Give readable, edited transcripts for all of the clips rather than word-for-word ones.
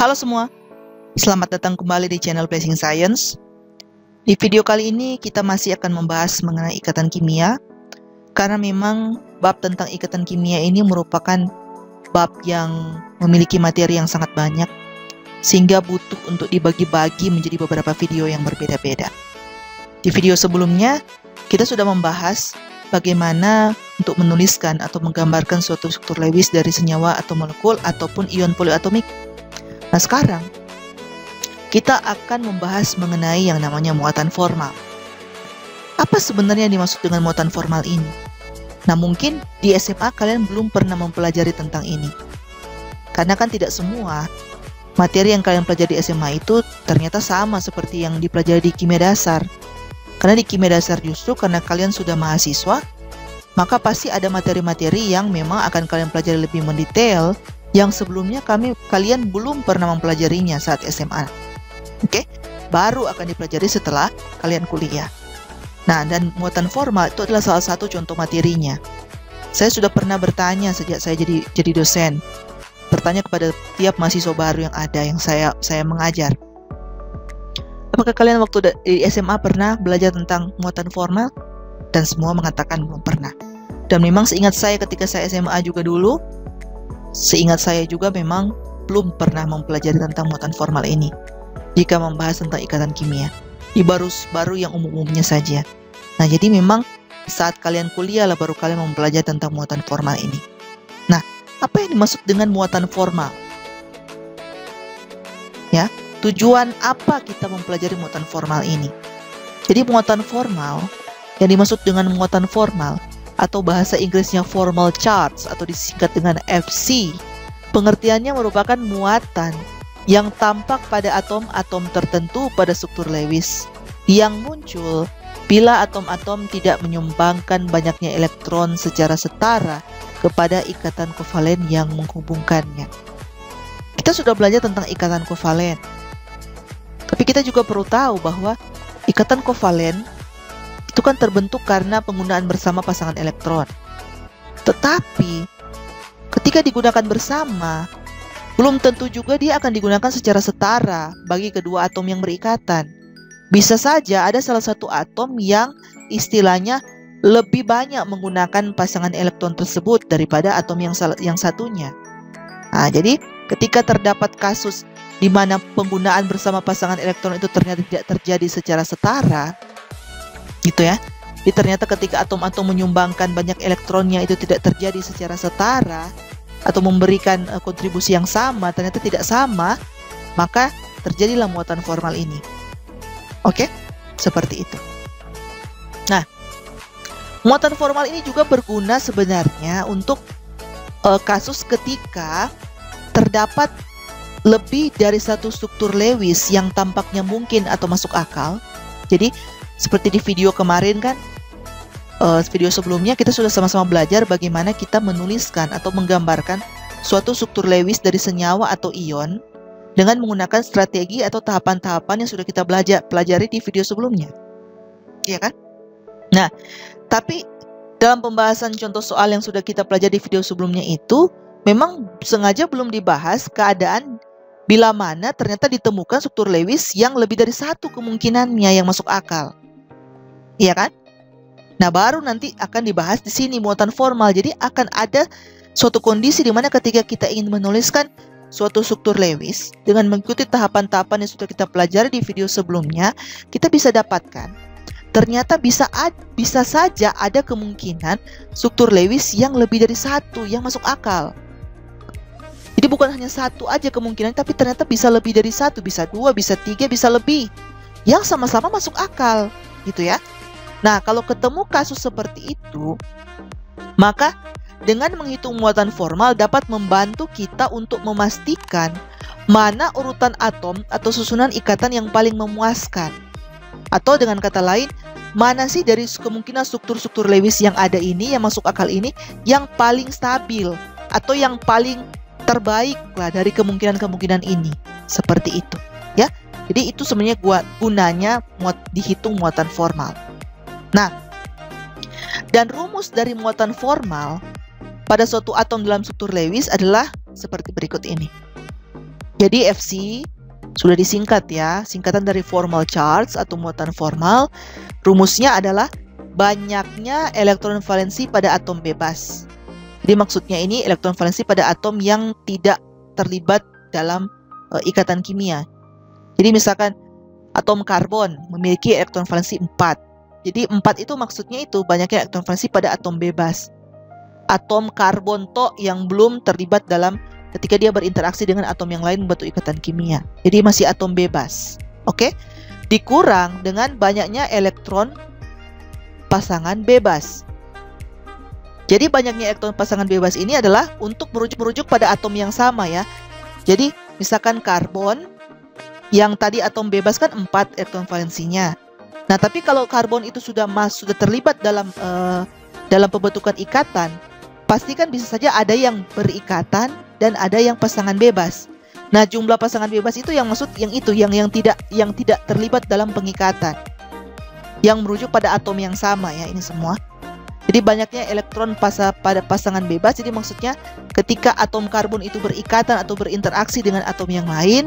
Halo semua, selamat datang kembali di channel Blessing Science. Di video kali ini kita masih akan membahas mengenai ikatan kimia, karena memang bab tentang ikatan kimia ini merupakan bab yang memiliki materi yang sangat banyak, sehingga butuh untuk dibagi-bagi menjadi beberapa video yang berbeda-beda. Di video sebelumnya, kita sudah membahas bagaimana untuk menuliskan atau menggambarkan suatu struktur Lewis dari senyawa atau molekul ataupun ion poliatomik. Nah, sekarang kita akan membahas mengenai yang namanya muatan formal. Apa sebenarnya yang dimaksud dengan muatan formal ini? Nah, mungkin di SMA kalian belum pernah mempelajari tentang ini. Karena kan tidak semua materi yang kalian pelajari di SMA itu ternyata sama seperti yang dipelajari di kimia dasar. Karena di kimia dasar justru karena kalian sudah mahasiswa, maka pasti ada materi-materi yang memang akan kalian pelajari lebih mendetail yang sebelumnya kalian belum pernah mempelajarinya saat SMA. Oke? Baru akan dipelajari setelah kalian kuliah. Nah, dan muatan formal itu adalah salah satu contoh materinya. Saya sudah pernah bertanya sejak saya jadi dosen. Bertanya kepada tiap mahasiswa baru yang ada yang saya mengajar. Apakah kalian waktu di SMA pernah belajar tentang muatan formal? Dan semua mengatakan belum pernah. Dan memang seingat saya ketika saya SMA juga dulu, seingat saya juga memang belum pernah mempelajari tentang muatan formal ini jika membahas tentang ikatan kimia. Di baru yang umum-umumnya saja. Nah, jadi memang saat kalian kuliah lah baru kalian mempelajari tentang muatan formal ini. Nah, apa yang dimaksud dengan muatan formal? Ya, tujuan apa kita mempelajari muatan formal ini? Jadi muatan formal, yang dimaksud dengan muatan formal atau bahasa Inggrisnya formal charge atau disingkat dengan FC, pengertiannya merupakan muatan yang tampak pada atom-atom tertentu pada struktur Lewis yang muncul bila atom-atom tidak menyumbangkan banyaknya elektron secara setara kepada ikatan kovalen yang menghubungkannya. Kita sudah belajar tentang ikatan kovalen, tapi kita juga perlu tahu bahwa ikatan kovalen itu kan terbentuk karena penggunaan bersama pasangan elektron. Tetapi ketika digunakan bersama, belum tentu juga dia akan digunakan secara setara bagi kedua atom yang berikatan. Bisa saja ada salah satu atom yang istilahnya lebih banyak menggunakan pasangan elektron tersebut daripada atom yang satunya. Nah, jadi ketika terdapat kasus di mana penggunaan bersama pasangan elektron itu ternyata tidak terjadi secara setara, gitu ya. Jadi ternyata ketika atom-atom menyumbangkan banyak elektronnya itu tidak terjadi secara setara atau memberikan kontribusi yang sama, ternyata tidak sama, maka terjadilah muatan formal ini. Oke? Seperti itu. Nah, muatan formal ini juga berguna sebenarnya untuk kasus ketika terdapat lebih dari satu struktur Lewis yang tampaknya mungkin atau masuk akal. Jadi seperti di video kemarin kan, video sebelumnya kita sudah sama-sama belajar bagaimana kita menuliskan atau menggambarkan suatu struktur Lewis dari senyawa atau ion dengan menggunakan strategi atau tahapan-tahapan yang sudah kita pelajari di video sebelumnya. Iya kan? Nah, tapi dalam pembahasan contoh soal yang sudah kita pelajari di video sebelumnya itu, memang sengaja belum dibahas keadaan bila mana ternyata ditemukan struktur Lewis yang lebih dari satu kemungkinannya yang masuk akal. Iya kan? Nah, baru nanti akan dibahas di sini muatan formal. Jadi akan ada suatu kondisi di mana ketika kita ingin menuliskan suatu struktur Lewis dengan mengikuti tahapan-tahapan yang sudah kita pelajari di video sebelumnya, kita bisa dapatkan ternyata bisa saja ada kemungkinan struktur Lewis yang lebih dari satu yang masuk akal. Jadi bukan hanya satu aja kemungkinan, tapi ternyata bisa lebih dari satu, bisa dua, bisa tiga, bisa lebih yang sama-sama masuk akal, gitu ya. Nah, kalau ketemu kasus seperti itu, maka dengan menghitung muatan formal dapat membantu kita untuk memastikan mana urutan atom atau susunan ikatan yang paling memuaskan. Atau dengan kata lain, mana sih dari kemungkinan struktur-struktur Lewis yang ada ini, yang masuk akal ini, yang paling stabil atau yang paling terbaik lah dari kemungkinan-kemungkinan ini. Seperti itu, ya. Jadi itu sebenarnya gunanya dihitung muatan formal. Nah, dan rumus dari muatan formal pada suatu atom dalam struktur Lewis adalah seperti berikut ini. Jadi FC sudah disingkat ya, singkatan dari formal charge atau muatan formal. Rumusnya adalah banyaknya elektron valensi pada atom bebas. Jadi maksudnya ini elektron valensi pada atom yang tidak terlibat dalam ikatan kimia. Jadi misalkan atom karbon memiliki elektron valensi 4. Jadi 4 itu maksudnya itu banyaknya elektron valensi pada atom bebas. Atom karbon yang belum terlibat dalam ketika dia berinteraksi dengan atom yang lain membentuk ikatan kimia. Jadi masih atom bebas. Oke? Dikurang dengan banyaknya elektron pasangan bebas. Jadi banyaknya elektron pasangan bebas ini adalah untuk merujuk pada atom yang sama ya. Jadi misalkan karbon yang tadi atom bebas kan 4 elektron valensinya. Nah, tapi kalau karbon itu sudah terlibat dalam pembentukan ikatan, pasti kan bisa saja ada yang berikatan dan ada yang pasangan bebas. Nah, jumlah pasangan bebas itu yang tidak terlibat dalam pengikatan. Yang merujuk pada atom yang sama ya, ini semua. Jadi banyaknya elektron pada pasangan bebas, jadi maksudnya ketika atom karbon itu berikatan atau berinteraksi dengan atom yang lain,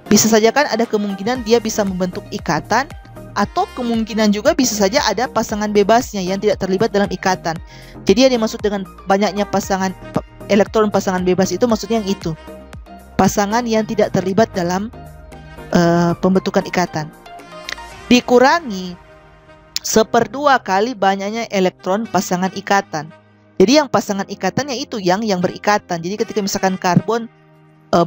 bisa saja kan ada kemungkinan dia bisa membentuk ikatan, atau kemungkinan juga bisa saja ada pasangan bebasnya yang tidak terlibat dalam ikatan. Jadi yang dimaksud dengan banyaknya elektron pasangan bebas itu maksudnya yang itu. Pasangan yang tidak terlibat dalam pembentukan ikatan. Dikurangi 1/2 kali banyaknya elektron pasangan ikatan. Jadi yang pasangan ikatannya itu yang berikatan. Jadi ketika misalkan karbon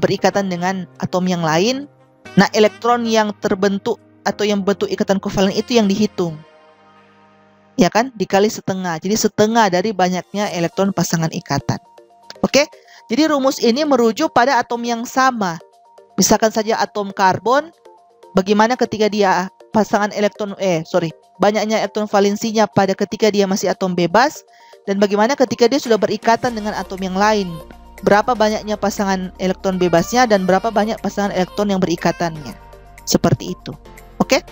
berikatan dengan atom yang lain, nah elektron yang terbentuk atau yang bentuk ikatan kovalen itu yang dihitung. Ya kan? Dikali setengah. Jadi setengah dari banyaknya elektron pasangan ikatan. Oke? Jadi rumus ini merujuk pada atom yang sama. Misalkan saja atom karbon, bagaimana ketika dia banyaknya elektron valensinya pada ketika dia masih atom bebas, dan bagaimana ketika dia sudah berikatan dengan atom yang lain. Berapa banyaknya pasangan elektron bebasnya dan berapa banyak pasangan elektron yang berikatannya. Seperti itu. Oke?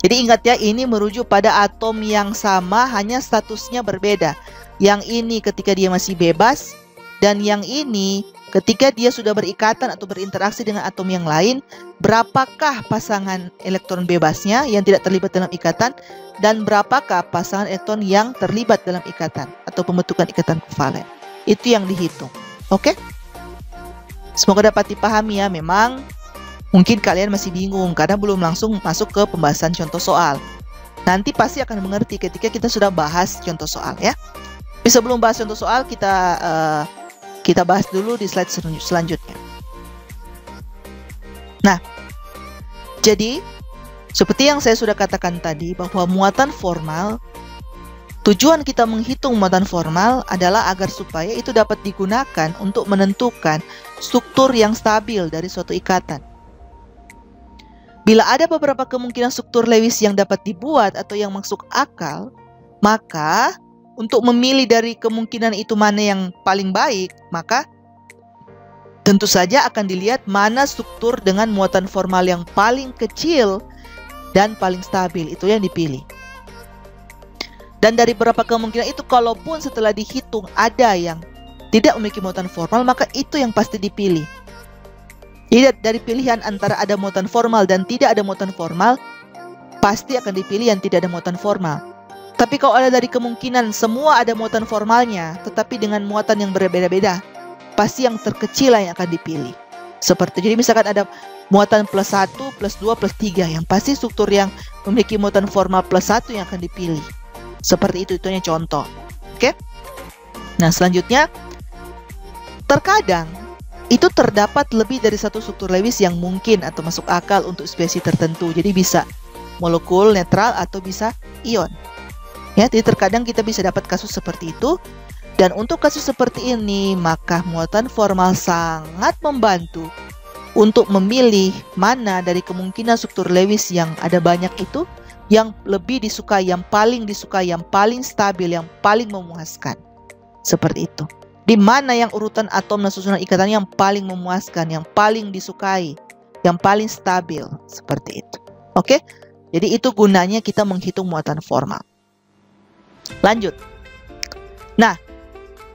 Jadi ingat ya, ini merujuk pada atom yang sama, hanya statusnya berbeda. Yang ini ketika dia masih bebas, dan yang ini ketika dia sudah berikatan atau berinteraksi dengan atom yang lain, berapakah pasangan elektron bebasnya yang tidak terlibat dalam ikatan, dan berapakah pasangan elektron yang terlibat dalam ikatan atau pembentukan ikatan kovalen. Itu yang dihitung. Oke? Semoga dapat dipahami ya. Memang mungkin kalian masih bingung karena belum langsung masuk ke pembahasan contoh soal. Nanti pasti akan mengerti ketika kita sudah bahas contoh soal ya. Tapi sebelum bahas contoh soal, kita bahas dulu di slide selanjutnya. Nah, jadi seperti yang saya sudah katakan tadi, bahwa muatan formal, tujuan kita menghitung muatan formal adalah agar supaya itu dapat digunakan untuk menentukan struktur yang stabil dari suatu ikatan. Bila ada beberapa kemungkinan struktur Lewis yang dapat dibuat atau yang masuk akal, maka untuk memilih dari kemungkinan itu mana yang paling baik, maka tentu saja akan dilihat mana struktur dengan muatan formal yang paling kecil dan paling stabil, itu yang dipilih. Dan dari beberapa kemungkinan itu, kalaupun setelah dihitung ada yang tidak memiliki muatan formal, maka itu yang pasti dipilih. Jadi dari pilihan antara ada muatan formal dan tidak ada muatan formal, pasti akan dipilih yang tidak ada muatan formal. Tapi kalau ada dari kemungkinan semua ada muatan formalnya, tetapi dengan muatan yang berbeda-beda, pasti yang terkecil yang akan dipilih. Seperti jadi misalkan ada muatan +1, +2, +3, yang pasti struktur yang memiliki muatan formal +1 yang akan dipilih. Seperti itu, itunya contoh. Oke? Nah, selanjutnya, terkadang itu terdapat lebih dari satu struktur Lewis yang mungkin atau masuk akal untuk spesies tertentu. Jadi bisa molekul netral atau bisa ion. Ya, jadi terkadang kita bisa dapat kasus seperti itu. Dan untuk kasus seperti ini, maka muatan formal sangat membantu untuk memilih mana dari kemungkinan struktur Lewis yang ada banyak itu yang lebih disukai, yang paling disukai, yang paling stabil, yang paling memuaskan. Seperti itu. Di mana yang urutan atom dan susunan ikatan yang paling memuaskan, yang paling disukai, yang paling stabil. Seperti itu. Oke? Jadi itu gunanya kita menghitung muatan formal. Lanjut. Nah,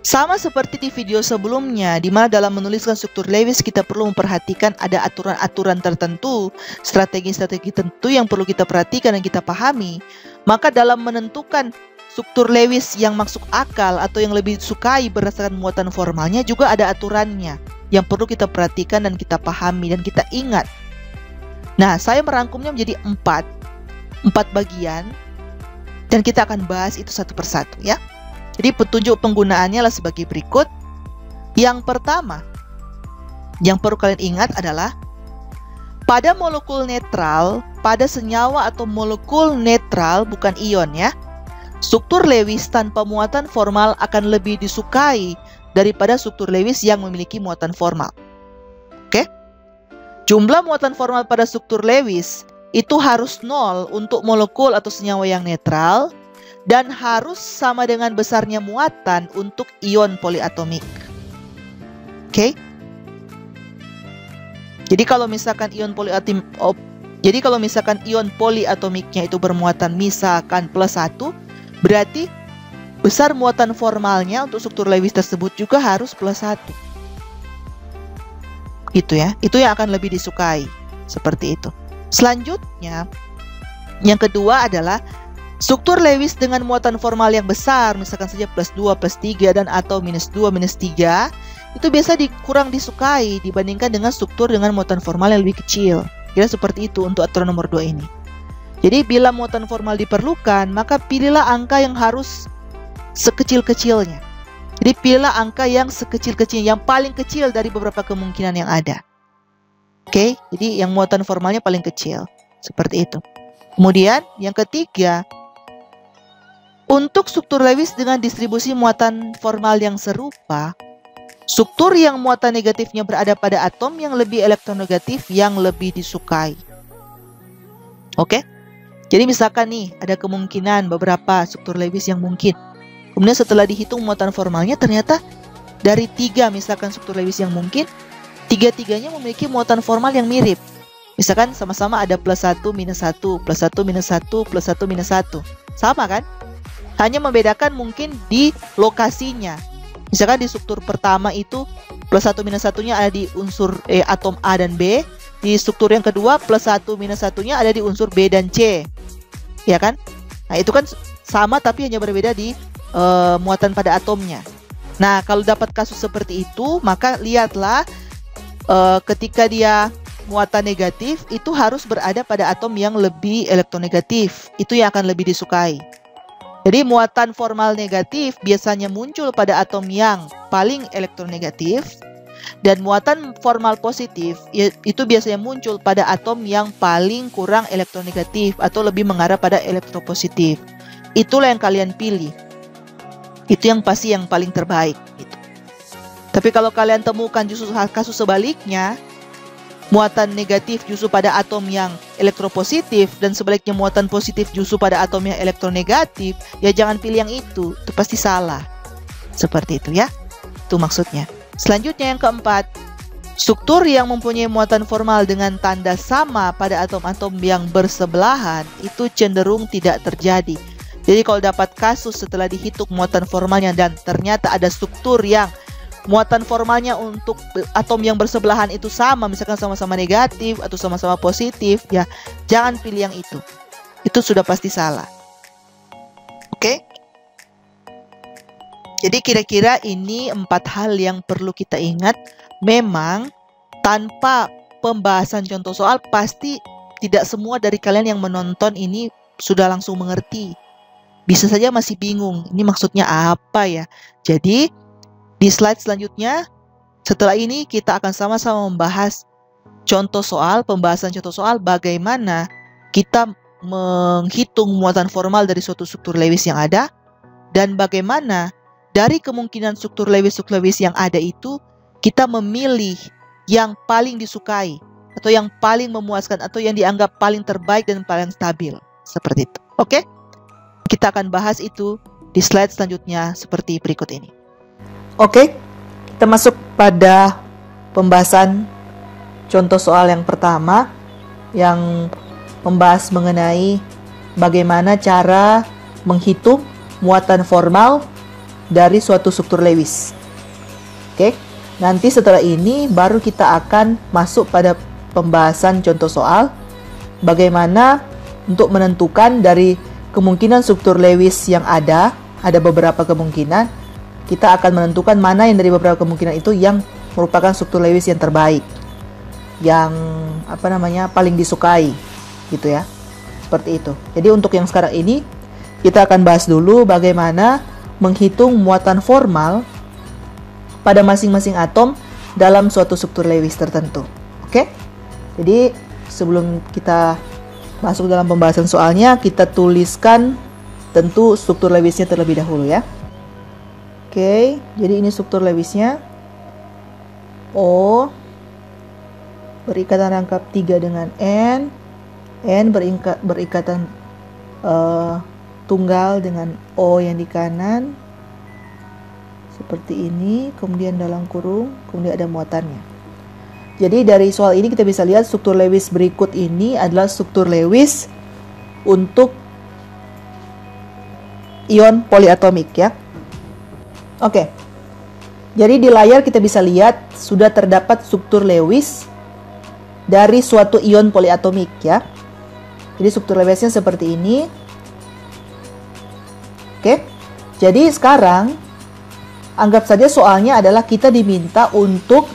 Sama seperti di video sebelumnya, di mana dalam menuliskan struktur Lewis kita perlu memperhatikan ada aturan-aturan tertentu, strategi-strategi tertentu yang perlu kita perhatikan dan kita pahami. Maka dalam menentukan struktur Lewis yang masuk akal atau yang lebih disukai berdasarkan muatan formalnya juga ada aturannya yang perlu kita perhatikan dan kita pahami dan kita ingat. Nah, saya merangkumnya menjadi empat bagian dan kita akan bahas itu satu persatu ya. Jadi petunjuk penggunaannya lah sebagai berikut. Yang pertama, yang perlu kalian ingat adalah pada molekul netral, pada senyawa atau molekul netral bukan ion ya, struktur Lewis tanpa muatan formal akan lebih disukai daripada struktur Lewis yang memiliki muatan formal. Oke? Jumlah muatan formal pada struktur Lewis itu harus 0 untuk molekul atau senyawa yang netral, dan harus sama dengan besarnya muatan untuk ion poliatomik. Oke? Jadi kalau misalkan ion poliatomiknya itu bermuatan misalkan +1, berarti besar muatan formalnya untuk struktur Lewis tersebut juga harus +1. Gitu ya. Itu yang akan lebih disukai. Seperti itu. Selanjutnya, yang kedua adalah struktur Lewis dengan muatan formal yang besar, misalkan saja +2, +3, dan atau -2, -3, itu biasa kurang disukai dibandingkan dengan struktur dengan muatan formal yang lebih kecil. Kira seperti itu untuk aturan nomor 2 ini. Jadi bila muatan formal diperlukan, maka pilihlah angka yang harus sekecil-kecilnya. Jadi pilihlah angka yang sekecil-kecilnya, yang paling kecil dari beberapa kemungkinan yang ada. Oke, jadi yang muatan formalnya paling kecil. Seperti itu. Kemudian yang ketiga, untuk struktur Lewis dengan distribusi muatan formal yang serupa, struktur yang muatan negatifnya berada pada atom yang lebih elektronegatif yang lebih disukai. Oke? Jadi misalkan nih, ada kemungkinan beberapa struktur Lewis yang mungkin. Kemudian setelah dihitung muatan formalnya, ternyata dari 3 misalkan struktur Lewis yang mungkin, 3-tiganya memiliki muatan formal yang mirip. Misalkan sama-sama ada +1, -1, +1, -1, +1, -1. Sama kan? Hanya membedakan mungkin di lokasinya. Misalkan di struktur pertama itu +1 -1-nya ada di unsur atom A dan B. Di struktur yang kedua +1 -1-nya ada di unsur B dan C. Ya kan? Nah itu kan sama tapi hanya berbeda di muatan pada atomnya. Nah kalau dapat kasus seperti itu, maka lihatlah ketika dia muatan negatif itu harus berada pada atom yang lebih elektronegatif. Itu yang akan lebih disukai. Jadi muatan formal negatif biasanya muncul pada atom yang paling elektronegatif, dan muatan formal positif itu biasanya muncul pada atom yang paling kurang elektronegatif atau lebih mengarah pada elektropositif. Itulah yang kalian pilih. Itu yang pasti yang paling terbaik. Gitu. Tapi kalau kalian temukan justru kasus sebaliknya, muatan negatif justru pada atom yang elektropositif dan sebaliknya muatan positif justru pada atom yang elektronegatif, ya jangan pilih yang itu pasti salah. Seperti itu ya. Itu maksudnya. Selanjutnya yang keempat, struktur yang mempunyai muatan formal dengan tanda sama pada atom-atom yang bersebelahan itu cenderung tidak terjadi. Jadi kalau dapat kasus setelah dihitung muatan formalnya dan ternyata ada struktur yang muatan formalnya untuk atom yang bersebelahan itu sama, misalkan sama-sama negatif atau sama-sama positif, ya jangan pilih yang itu. Itu sudah pasti salah. Oke? Jadi kira-kira ini 4 hal yang perlu kita ingat. Memang tanpa pembahasan contoh soal pasti tidak semua dari kalian yang menonton ini sudah langsung mengerti. Bisa saja masih bingung, ini maksudnya apa ya? Jadi di slide selanjutnya, setelah ini kita akan sama-sama membahas contoh soal, pembahasan contoh soal bagaimana kita menghitung muatan formal dari suatu struktur Lewis yang ada, dan bagaimana dari kemungkinan struktur Lewis yang ada itu, kita memilih yang paling disukai, atau yang paling memuaskan, atau yang dianggap paling terbaik dan paling stabil. Seperti itu. Oke? Kita akan bahas itu di slide selanjutnya seperti berikut ini. Oke, kita masuk pada pembahasan contoh soal yang pertama yang membahas mengenai bagaimana cara menghitung muatan formal dari suatu struktur Lewis. Oke, nanti setelah ini baru kita akan masuk pada pembahasan contoh soal bagaimana untuk menentukan dari kemungkinan struktur Lewis yang ada beberapa kemungkinan, kita akan menentukan mana yang dari beberapa kemungkinan itu yang merupakan struktur Lewis yang terbaik, yang paling disukai, gitu ya. Seperti itu. Jadi untuk yang sekarang ini kita akan bahas dulu bagaimana menghitung muatan formal pada masing-masing atom dalam suatu struktur Lewis tertentu. Oke? Jadi sebelum kita masuk dalam pembahasan soalnya, kita tuliskan tentu struktur Lewisnya terlebih dahulu ya. Oke, jadi ini struktur Lewisnya. O berikatan rangkap 3 dengan N berikatan tunggal dengan O yang di kanan seperti ini, kemudian dalam kurung, kemudian ada muatannya. Jadi dari soal ini kita bisa lihat struktur Lewis berikut ini adalah struktur Lewis untuk ion poliatomik ya. Oke. Jadi di layar kita bisa lihat sudah terdapat struktur Lewis dari suatu ion poliatomik ya. Jadi struktur Lewisnya seperti ini. Oke. Jadi sekarang anggap saja soalnya adalah kita diminta untuk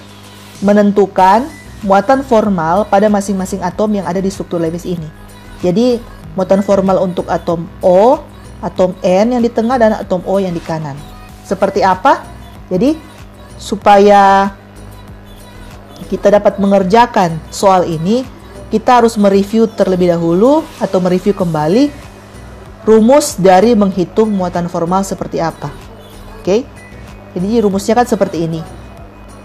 menentukan muatan formal pada masing-masing atom yang ada di struktur Lewis ini. Jadi muatan formal untuk atom O, atom N yang di tengah, dan atom O yang di kanan. Seperti apa? Jadi supaya kita dapat mengerjakan soal ini, kita harus mereview terlebih dahulu atau mereview kembali rumus dari menghitung muatan formal seperti apa. Oke? Jadi rumusnya kan seperti ini.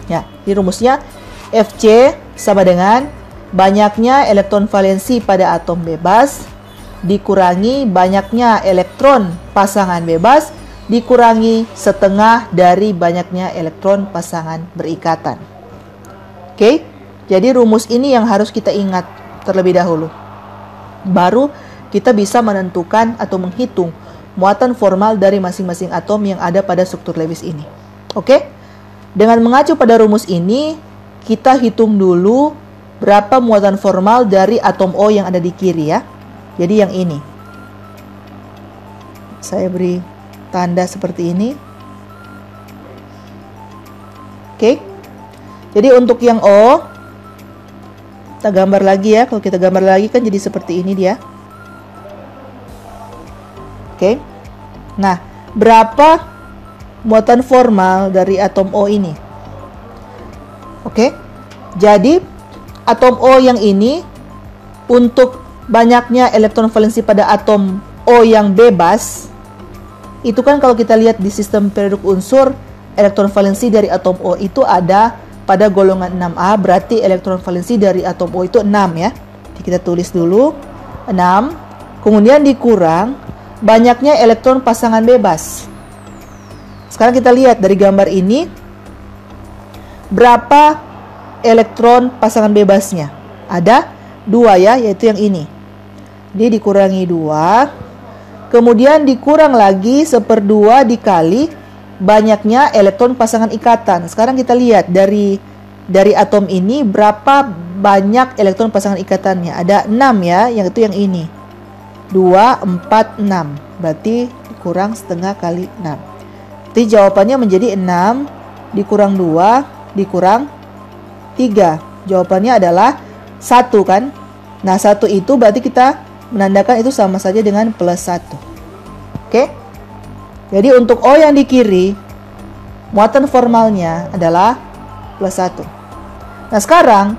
Ya, ini rumusnya Fc sama dengan banyaknya elektron valensi pada atom bebas dikurangi banyaknya elektron pasangan bebas dikurangi setengah dari banyaknya elektron pasangan berikatan. Oke, jadi rumus ini yang harus kita ingat terlebih dahulu. Baru kita bisa menentukan atau menghitung muatan formal dari masing-masing atom yang ada pada struktur Lewis ini. Oke, dengan mengacu pada rumus ini, kita hitung dulu berapa muatan formal dari atom O yang ada di kiri ya. Jadi yang ini. Saya beri tanda seperti ini. Oke. Jadi untuk yang O, kita gambar lagi ya. Kalau kita gambar lagi kan jadi seperti ini dia. Oke. Nah, berapa muatan formal dari atom O ini? Oke. Jadi atom O yang ini untuk banyaknya elektron valensi pada atom O yang bebas, itu kan kalau kita lihat di sistem periode unsur, elektron valensi dari atom O itu ada pada golongan 6A, berarti elektron valensi dari atom O itu 6 ya. Jadi kita tulis dulu 6, kemudian dikurang banyaknya elektron pasangan bebas. Sekarang kita lihat dari gambar ini, berapa elektron pasangan bebasnya? Ada 2 ya, yaitu yang ini. Jadi dikurangi 2, kemudian dikurang lagi 1/2 dikali banyaknya elektron pasangan ikatan. Sekarang kita lihat dari atom ini berapa banyak elektron pasangan ikatannya. Ada 6 ya, yang itu yang ini. 2, 4, 6. Berarti dikurang setengah kali 6. Jadi jawabannya menjadi 6 dikurang 2 dikurang 3. Jawabannya adalah 1 kan. Nah 1 itu berarti kita menandakan itu sama saja dengan plus 1. Oke. Jadi untuk O yang di kiri, muatan formalnya adalah plus 1. Nah sekarang,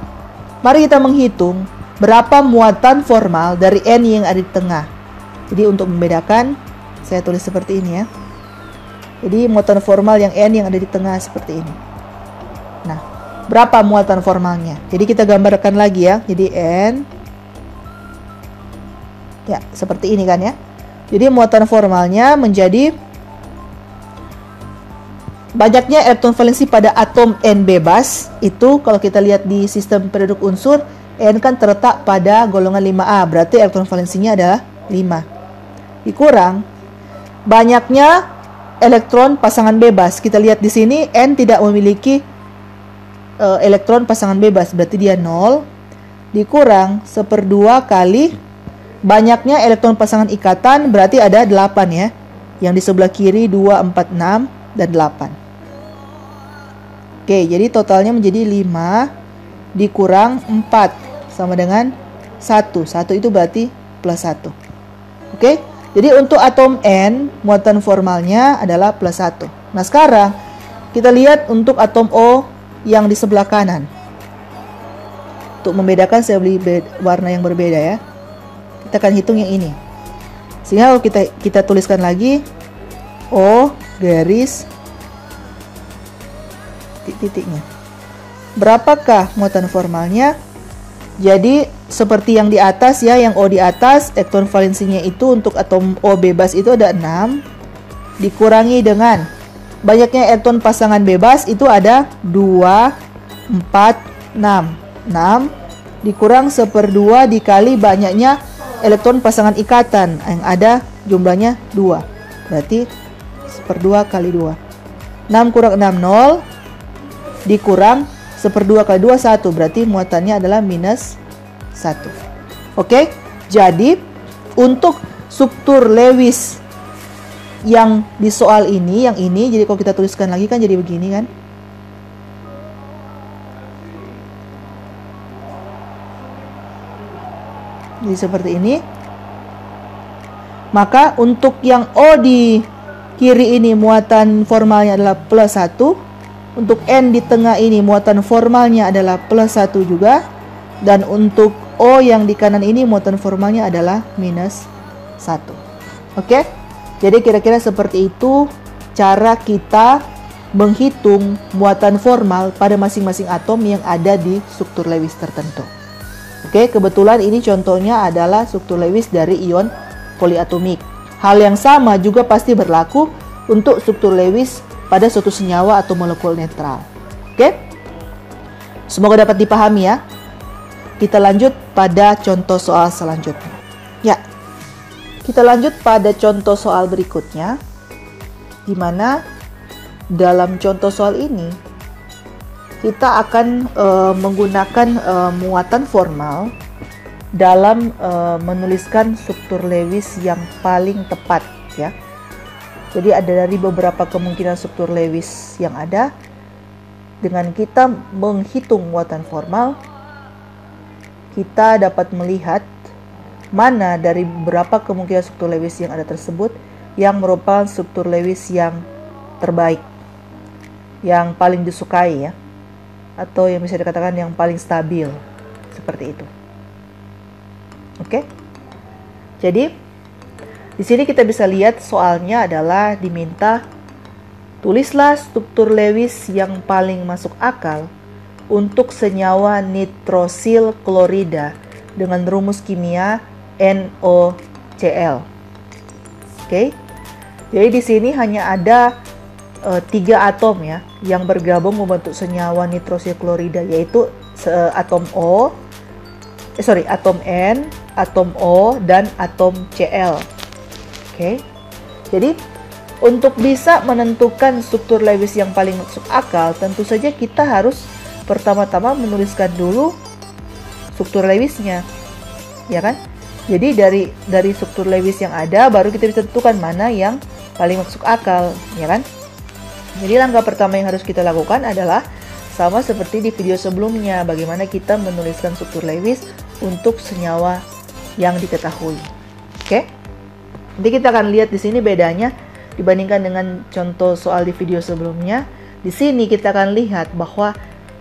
mari kita menghitung berapa muatan formal dari N yang ada di tengah. Jadi untuk membedakan, saya tulis seperti ini ya. Jadi muatan formal yang N yang ada di tengah seperti ini. Nah, berapa muatan formalnya? Jadi kita gambarkan lagi ya. Jadi N, ya seperti ini kan ya. Jadi muatan formalnya menjadi banyaknya elektron valensi pada atom N bebas. Itu kalau kita lihat di sistem periode unsur, N kan terletak pada golongan 5A, berarti elektron valensinya adalah 5. Dikurang banyaknya elektron pasangan bebas. Kita lihat di sini N tidak memiliki elektron pasangan bebas, berarti dia 0 dikurang 1/2 kali banyaknya elektron pasangan ikatan, berarti ada 8 ya. Yang di sebelah kiri 2, 4, 6 dan 8. Oke, jadi totalnya menjadi 5 dikurang 4 sama dengan 1. 1 itu berarti plus 1. Oke, jadi untuk atom N, muatan formalnya adalah plus 1. Nah, sekarang kita lihat untuk atom O yang di sebelah kanan. Untuk membedakan, saya beli warna yang berbeda ya. Kita akan hitung yang ini. Sehingga kalau kita tuliskan lagi O garis titik-titiknya. Berapakah muatan formalnya? Jadi seperti yang di atas ya, yang O di atas, elektron valensinya itu untuk atom O bebas itu ada 6 dikurangi dengan banyaknya elektron pasangan bebas itu ada 2, 4, 6. 6 dikurang 1/2 dikali banyaknya elektron pasangan ikatan yang ada jumlahnya 2. Berarti 1/2 kali 2. 6 kurang 6 0 dikurang 1/2 kali 2 1, berarti muatannya adalah minus 1. Oke, jadi untuk struktur Lewis yang di soal ini, yang ini, jadi kalau kita tuliskan lagi kan jadi begini kan. Jadi seperti ini. Maka untuk yang O di kiri ini muatan formalnya adalah plus 1. Untuk N di tengah ini muatan formalnya adalah plus 1 juga. Dan untuk O yang di kanan ini muatan formalnya adalah minus 1. Oke? Jadi kira-kira seperti itu cara kita menghitung muatan formal pada masing-masing atom yang ada di struktur Lewis tertentu. Oke, kebetulan ini contohnya adalah struktur Lewis dari ion poliatomik. Hal yang sama juga pasti berlaku untuk struktur Lewis pada suatu senyawa atau molekul netral. Oke? Semoga dapat dipahami ya. Kita lanjut pada contoh soal selanjutnya. Ya. Kita lanjut pada contoh soal berikutnya, di mana dalam contoh soal ini kita akan menggunakan muatan formal dalam menuliskan struktur Lewis yang paling tepat ya. Jadi ada dari beberapa kemungkinan struktur Lewis yang ada. Dengan kita menghitung muatan formal, kita dapat melihat mana dari beberapa kemungkinan struktur Lewis yang ada tersebut yang merupakan struktur Lewis yang terbaik, yang paling disukai ya, atau yang bisa dikatakan yang paling stabil, seperti itu. Oke? Jadi di sini kita bisa lihat soalnya adalah diminta tulislah struktur Lewis yang paling masuk akal untuk senyawa nitrosil klorida dengan rumus kimia NOCl. Oke. Jadi di sini hanya ada 3 atom ya yang bergabung membentuk senyawa nitrosil klorida, yaitu atom N, atom O dan atom Cl. Oke. Jadi untuk bisa menentukan struktur Lewis yang paling masuk akal, tentu saja kita harus pertama-tama menuliskan dulu struktur Lewisnya, ya kan? Jadi dari struktur Lewis yang ada, baru kita bisa tentukan mana yang paling masuk akal, ya kan? Jadi langkah pertama yang harus kita lakukan adalah sama seperti di video sebelumnya, bagaimana kita menuliskan struktur Lewis untuk senyawa yang diketahui. Oke? Nanti kita akan lihat di sini bedanya dibandingkan dengan contoh soal di video sebelumnya. Di sini kita akan lihat bahwa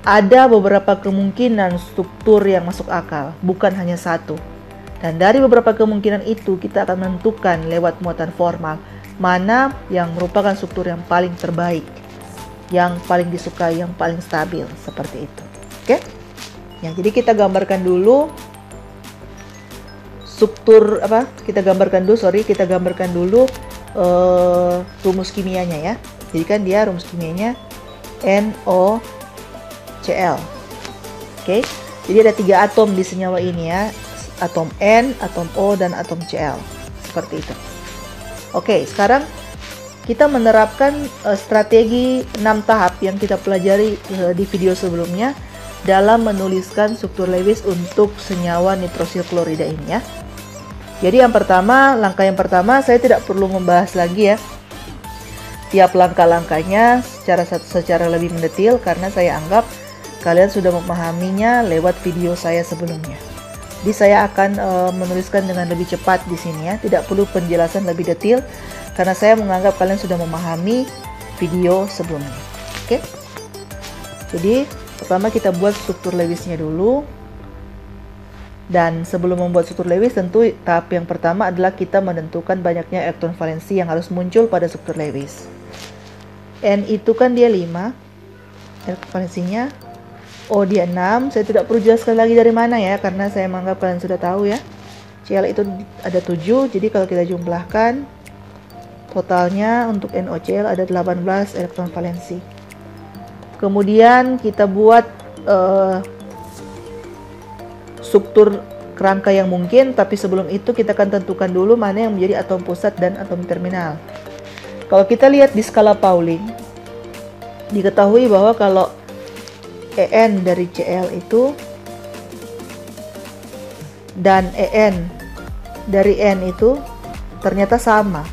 ada beberapa kemungkinan struktur yang masuk akal, bukan hanya satu. Dan dari beberapa kemungkinan itu kita akan menentukan lewat muatan formal mana yang merupakan struktur yang paling terbaik, yang paling disukai, yang paling stabil, seperti itu. Oke? Ya, jadi kita gambarkan dulu struktur kita gambarkan dulu rumus kimianya ya. Jadi kan dia rumus kimianya NOCl. Oke? Jadi ada 3 atom di senyawa ini ya. Atom N, atom O, dan atom Cl. Seperti itu. Oke, sekarang kita menerapkan strategi 6 tahap yang kita pelajari di video sebelumnya dalam menuliskan struktur Lewis untuk senyawa nitrosil klorida ini ya. Jadi langkah yang pertama saya tidak perlu membahas lagi ya tiap langkah-langkahnya secara lebih mendetil karena saya anggap kalian sudah memahaminya lewat video saya sebelumnya. Jadi saya akan menuliskan dengan lebih cepat di sini ya, tidak perlu penjelasan lebih detail karena saya menganggap kalian sudah memahami video sebelumnya. Oke. Jadi pertama kita buat struktur Lewisnya dulu. Dan sebelum membuat struktur Lewis, tentu tahap yang pertama adalah kita menentukan banyaknya elektron valensi yang harus muncul pada struktur Lewis. N itu kan dia 5 elektron valensinya. O dia 6. Saya tidak perlu jelaskan lagi dari mana ya, karena saya menganggap kalian sudah tahu ya. Cl itu ada 7, jadi kalau kita jumlahkan totalnya untuk NOCl ada 18 elektron valensi. Kemudian kita buat struktur kerangka yang mungkin, tapi sebelum itu kita akan tentukan dulu mana yang menjadi atom pusat dan atom terminal. Kalau kita lihat di skala Pauling, diketahui bahwa kalau En dari Cl itu dan En dari N itu ternyata sama,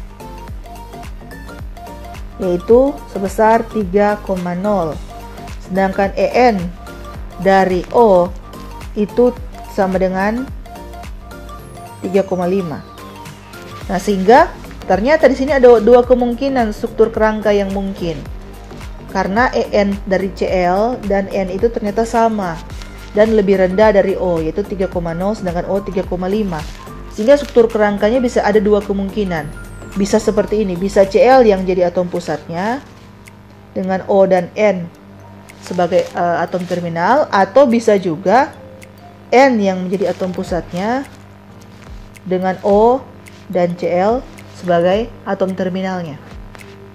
yaitu sebesar 3,0. Sedangkan En dari O itu sama dengan 3,5. Nah, sehingga ternyata di sini ada dua kemungkinan struktur kerangka yang mungkin. Karena En dari Cl dan N itu ternyata sama dan lebih rendah dari O, yaitu 3,0 sedangkan O 3,5. Sehingga struktur kerangkanya bisa ada dua kemungkinan. Bisa seperti ini, bisa Cl yang jadi atom pusatnya dengan O dan N sebagai atom terminal, atau bisa juga N yang menjadi atom pusatnya dengan O dan Cl sebagai atom terminalnya.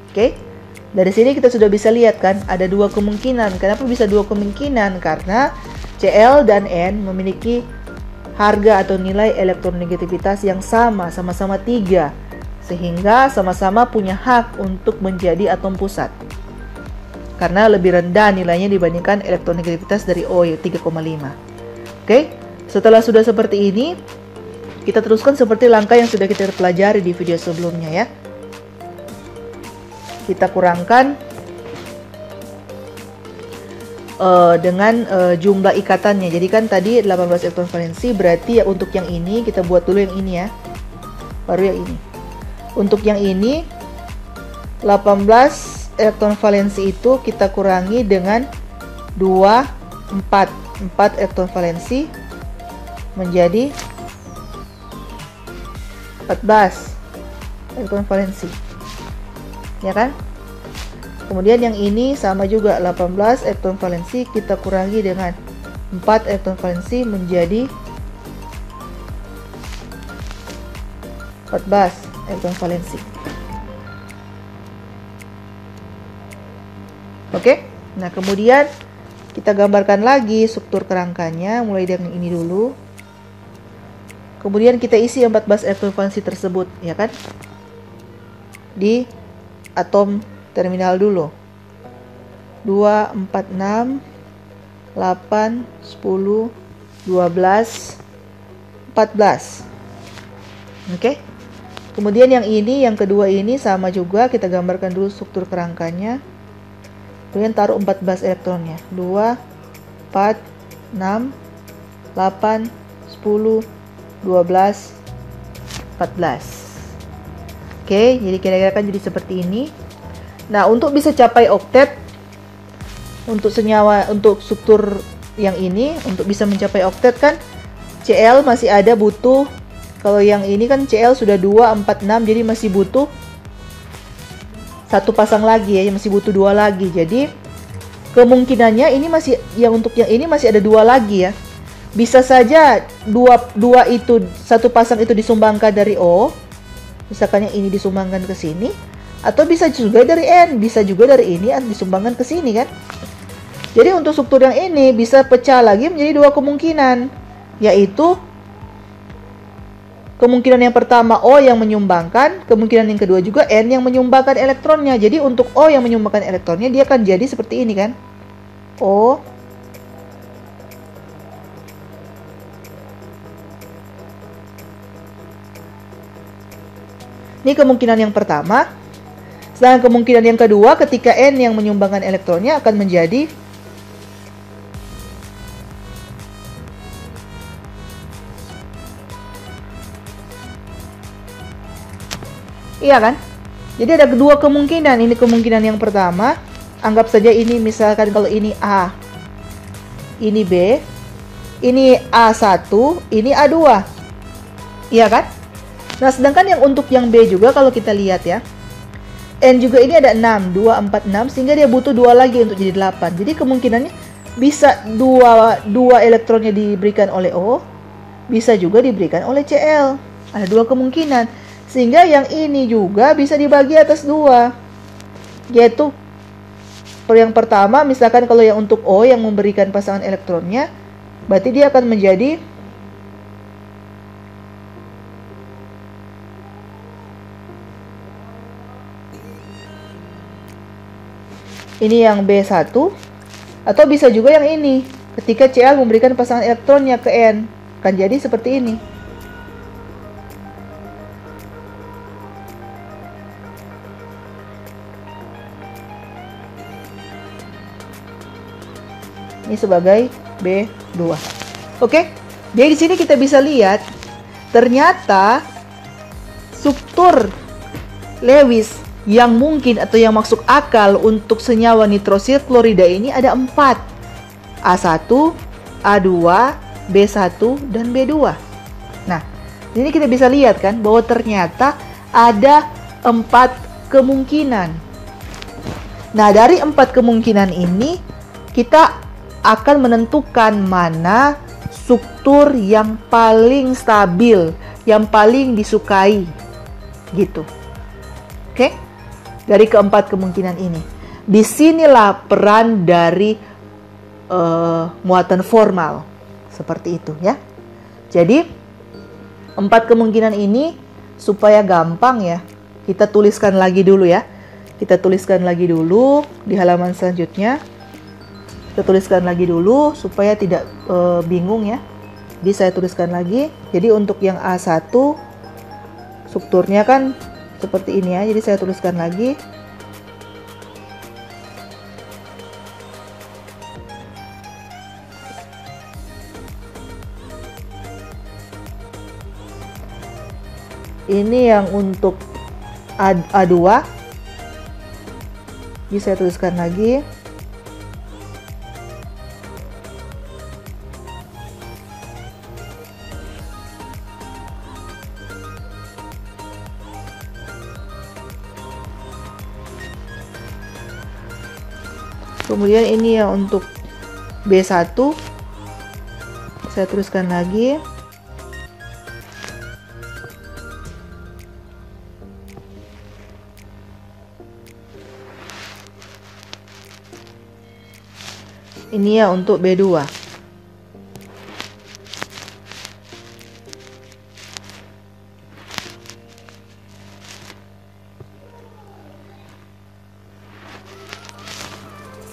Oke, dari sini kita sudah bisa lihat kan ada dua kemungkinan. Kenapa bisa dua kemungkinan? Karena Cl dan N memiliki harga atau nilai elektronegativitas yang sama-sama 3, sehingga sama-sama punya hak untuk menjadi atom pusat karena lebih rendah nilainya dibandingkan elektronegativitas dari O, yaitu 3,5. Oke, setelah sudah seperti ini, kita teruskan seperti langkah yang sudah kita pelajari di video sebelumnya ya. Kita kurangkan dengan jumlah ikatannya. Jadi kan tadi 18 elektron valensi, berarti ya untuk yang ini kita buat dulu yang ini ya. Baru yang ini. Untuk yang ini 18 elektron valensi itu kita kurangi dengan 4 elektron valensi menjadi 14 elektron valensi, ya kan? Kemudian yang ini sama juga, 18 elektron valensi kita kurangi dengan 4 elektron valensi menjadi 14 elektron valensi. Oke, nah kemudian kita gambarkan lagi struktur kerangkanya mulai dari ini dulu. Kemudian kita isi 14 elektron valensi tersebut, ya kan? Di atom terminal dulu. 2, 4, 6, 8, 10, 12, 14. Oke. Kemudian yang ini, yang kedua ini sama juga, kita gambarkan dulu struktur kerangkanya. Kemudian taruh 14 elektronnya. 2, 4, 6, 8, 10, 12, 14. Oke, jadi kira-kira kan jadi seperti ini. Nah, untuk bisa capai oktet, untuk senyawa, untuk struktur yang ini, untuk bisa mencapai oktet kan, Cl masih ada butuh, kalau yang ini kan Cl sudah 2, 4, 6, jadi masih butuh satu pasang lagi ya, masih butuh 2 lagi. Jadi kemungkinannya ini masih, yang untuk yang ini masih ada 2 lagi ya. Bisa saja dua itu, satu pasang itu disumbangkan dari O, misalkan yang ini disumbangkan ke sini, atau bisa juga dari N, bisa juga dari ini disumbangkan ke sini kan. Jadi untuk struktur yang ini bisa pecah lagi menjadi 2 kemungkinan, yaitu kemungkinan yang pertama O yang menyumbangkan, kemungkinan yang kedua juga N yang menyumbangkan elektronnya. Jadi untuk O yang menyumbangkan elektronnya, dia akan jadi seperti ini kan. O ini kemungkinan yang pertama. Sedangkan kemungkinan yang kedua, ketika N yang menyumbangkan elektronnya akan menjadi iya kan? Jadi ada kedua kemungkinan. Ini kemungkinan yang pertama. Anggap saja ini misalkan kalau ini A, ini B, ini A1, ini A2. Iya kan? Nah, sedangkan yang untuk yang B juga kalau kita lihat ya. N juga ini ada 6, 2, 4, 6. Sehingga dia butuh 2 lagi untuk jadi 8. Jadi kemungkinannya bisa dua elektronnya diberikan oleh O. Bisa juga diberikan oleh Cl. Ada dua kemungkinan. Sehingga yang ini juga bisa dibagi atas 2. Yaitu yang pertama, misalkan kalau yang untuk O yang memberikan pasangan elektronnya, berarti dia akan menjadi ini yang B1, atau bisa juga yang ini. Ketika Cl memberikan pasangan elektronnya ke N, akan jadi seperti ini. Ini sebagai B2. Oke. Jadi di sini kita bisa lihat ternyata struktur Lewis yang mungkin atau yang masuk akal untuk senyawa nitrosil klorida ini ada 4. A1, A2, B1, dan B2. Nah, ini kita bisa lihat kan bahwa ternyata ada 4 kemungkinan. Nah, dari 4 kemungkinan ini kita akan menentukan mana struktur yang paling stabil, yang paling disukai, gitu. Oke? Dari keempat kemungkinan ini. Disinilah peran dari muatan formal. Seperti itu ya. Jadi, 4 kemungkinan ini supaya gampang ya, kita tuliskan lagi dulu ya. Kita tuliskan lagi dulu di halaman selanjutnya. Kita tuliskan lagi dulu supaya tidak bingung ya. Jadi saya tuliskan lagi. Jadi untuk yang A1 strukturnya kan seperti ini ya. Jadi saya tuliskan lagi. Ini yang untuk A2. Jadi saya tuliskan lagi. Kemudian ini yang untuk B1 saya tuliskan lagi. Ini ya untuk B2.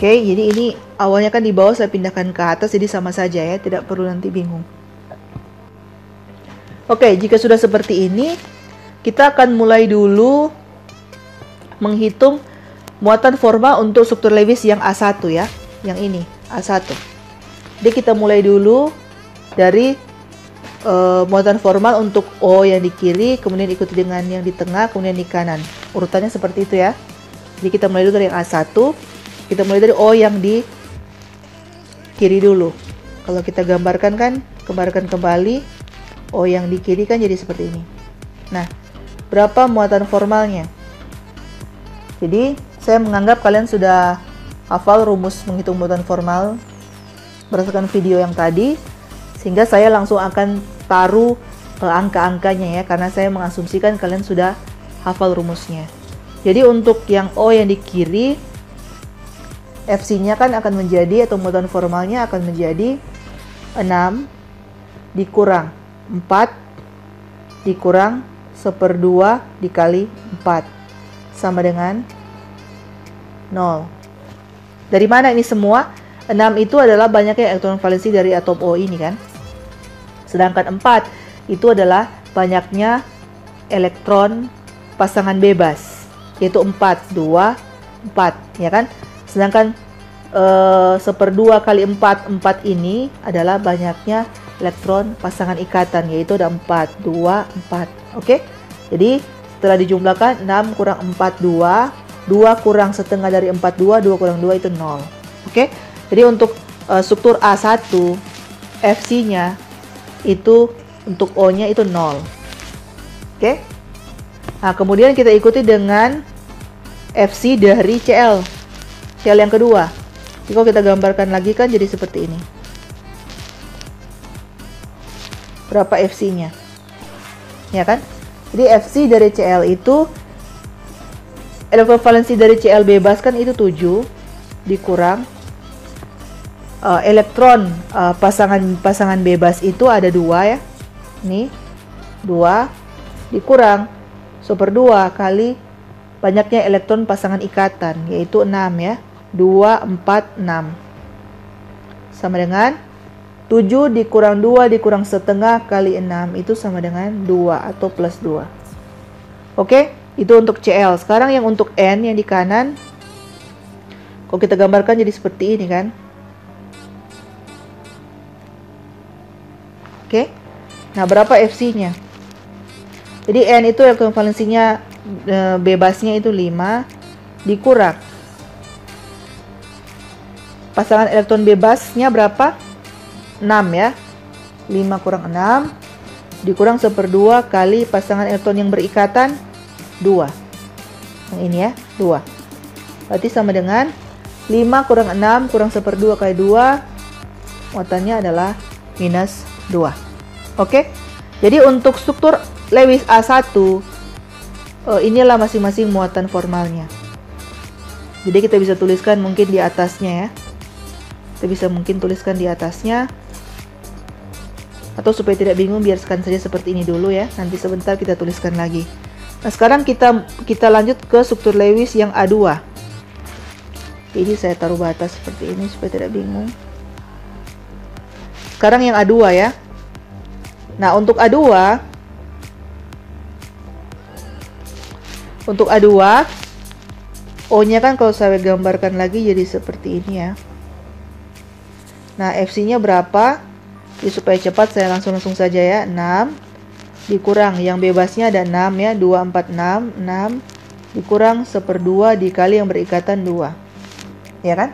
Oke, jadi ini awalnya kan di bawah saya pindahkan ke atas, jadi sama saja ya, tidak perlu nanti bingung. Oke, jika sudah seperti ini, kita akan mulai dulu menghitung muatan formal untuk struktur Lewis yang A1 ya, yang ini, A1. Jadi kita mulai dulu dari muatan formal untuk O yang di kiri, kemudian ikuti dengan yang di tengah, kemudian di kanan. Urutannya seperti itu ya. Jadi kita mulai dulu dari yang A1. Kita mulai dari O yang di kiri dulu. Kalau kita gambarkan kan, gambarkan kembali O yang di kiri kan jadi seperti ini. Nah, berapa muatan formalnya? Jadi, saya menganggap kalian sudah hafal rumus menghitung muatan formal berdasarkan video yang tadi, sehingga saya langsung akan taruh angka-angkanya ya, karena saya mengasumsikan kalian sudah hafal rumusnya. Jadi untuk yang O yang di kiri, FC-nya kan akan menjadi, atau muatan formalnya akan menjadi 6 dikurang 4 dikurang 1/2 dikali 4 sama dengan 0. Dari mana ini semua? 6 itu adalah banyaknya elektron valensi dari atom O ini kan. Sedangkan 4 itu adalah banyaknya elektron pasangan bebas, yaitu 4, 2, 4, ya kan? Sedangkan 1/2 kali 4, 4 ini adalah banyaknya elektron pasangan ikatan, yaitu ada 4, 2, 4. Oke? Jadi setelah dijumlahkan 6 kurang 4, 2, 2 kurang setengah dari 4, 2, 2 kurang 2 itu 0. Oke? Jadi untuk struktur A1, Fc-nya itu untuk O-nya itu 0. Oke? Nah, kemudian kita ikuti dengan Fc dari Cl. Cl yang kedua. Jadi kalau kita gambarkan lagi kan jadi seperti ini. Berapa Fc-nya? Ya kan? Jadi Fc dari Cl itu elektron valensi dari Cl bebas kan itu 7 dikurang elektron pasangan bebas itu ada 2 ya. Ini 2 dikurang 1/2 kali banyaknya elektron pasangan ikatan, yaitu 6 ya. 2, 4, 6 sama dengan 7 dikurang 2 dikurang setengah kali 6 itu sama dengan 2 atau plus 2. Oke, itu untuk Cl. Sekarang yang untuk N yang di kanan, kalau kita gambarkan jadi seperti ini kan. Oke, nah berapa Fc-nya? Jadi N itu elektron valensinya bebasnya itu 5 dikurang pasangan elektron bebasnya berapa? 6 ya. 5 kurang 6 dikurang 1/2 kali pasangan elektron yang berikatan 2. Yang ini ya, 2. Berarti sama dengan 5 kurang 6 kurang 1/2 kali 2, muatannya adalah minus 2. Oke? Jadi untuk struktur Lewis A1, inilah masing-masing muatan formalnya. Jadi kita bisa tuliskan mungkin di atasnya ya. Kita bisa mungkin tuliskan di atasnya. Atau supaya tidak bingung, biarkan saja seperti ini dulu ya. Nanti sebentar kita tuliskan lagi. Nah, sekarang kita lanjut ke struktur Lewis yang A2. Ini saya taruh batas seperti ini supaya tidak bingung. Sekarang yang A2 ya. Nah, untuk A2 O-nya kan kalau saya gambarkan lagi jadi seperti ini ya. Nah, Fc-nya berapa? Jadi supaya cepat saya langsung saja ya. 6 dikurang yang bebasnya ada 6 ya. 2, 4, 6. 6 dikurang 1/2 dikali yang berikatan 2. Ya kan?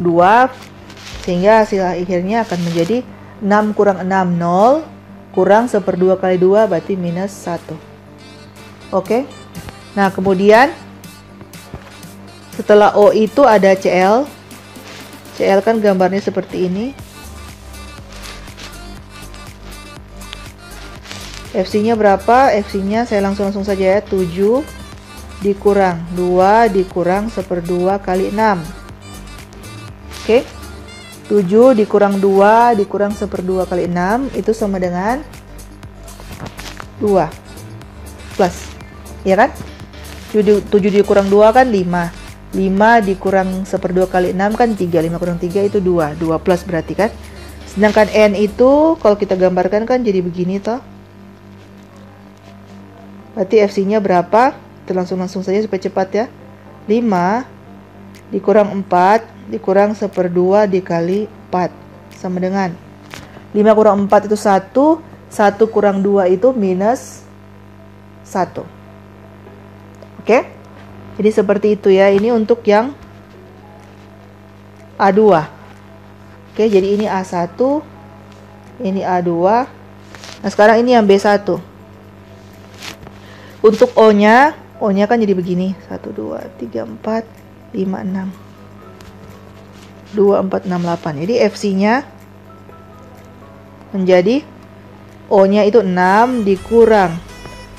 2 sehingga hasil akhirnya akan menjadi 6 kurang 6, 0 kurang 1/2 kali 2 berarti minus 1. Oke. Nah, kemudian setelah O itu ada Cl. Cl kan gambarnya seperti ini. Fc-nya berapa? Fc-nya saya langsung saja ya. 7 dikurang 2 dikurang 1/2 kali 6. Oke. 7 dikurang 2 dikurang 1/2 kali 6 itu sama dengan 2 plus, ya kan? 7 dikurang 2 kan 5. 5 dikurang 1/2 kali 6 kan 3. 5 kurang 3 itu 2. 2 plus berarti kan. Sedangkan N itu kalau kita gambarkan kan jadi begini toh. Berarti Fc-nya berapa? Kita langsung saja supaya cepat ya. 5 dikurang 4 dikurang 1/2 dikali 4 sama dengan 5 kurang 4 itu 1. 1 kurang 2 itu minus 1. Oke? Jadi seperti itu ya. Ini untuk yang A2. Oke, jadi ini A1, ini A2. Nah, sekarang ini yang B1. Untuk O-nya kan jadi begini. 1, 2, 3, 4, 5, 6. 2, 4, 6, 8. Jadi Fc-nya menjadi O-nya itu 6 dikurang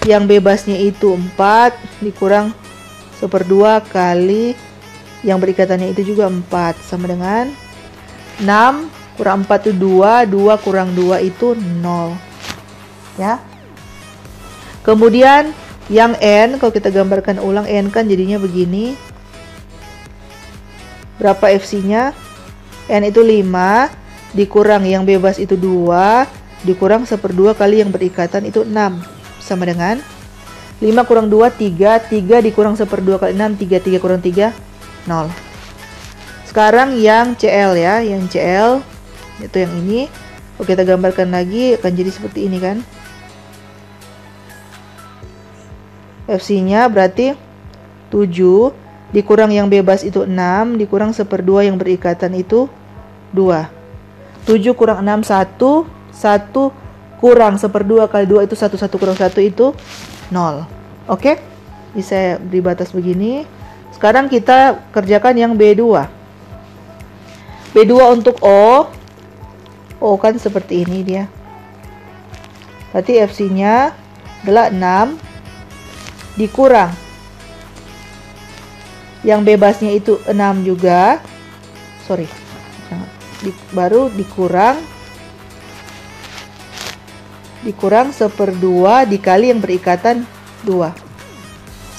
yang bebasnya itu 4 dikurang 1/2 kali yang berikatannya itu juga 4 sama dengan 6 kurang 4 itu 2, 2 kurang 2 itu 0. ya. Kemudian yang N, kalau kita gambarkan ulang, N kan jadinya begini. Berapa FC-nya? N itu 5, dikurang yang bebas itu 2, dikurang 1/2 kali yang berikatan itu 6. Sama dengan 5 kurang 2, 3, 3 dikurang 1/2 kali 6, 3, 3 kurang 3, 0. Sekarang yang CL ya, yang CL itu yang ini. Kalau kita gambarkan lagi akan jadi seperti ini kan. FC-nya berarti 7, dikurang yang bebas itu 6, dikurang 1/2 yang berikatan itu 2. 7 kurang 6, 1, 1 kurang 1/2 kali 2 itu 1, 1 kurang 1 itu 0. Oke, bisa beri batas begini. Sekarang kita kerjakan yang B2. B2 untuk O kan seperti ini dia. Berarti FC-nya adalah 6, dikurang yang bebasnya itu 6 juga. Sorry. Baru dikurang 1/2 dikali yang berikatan 2.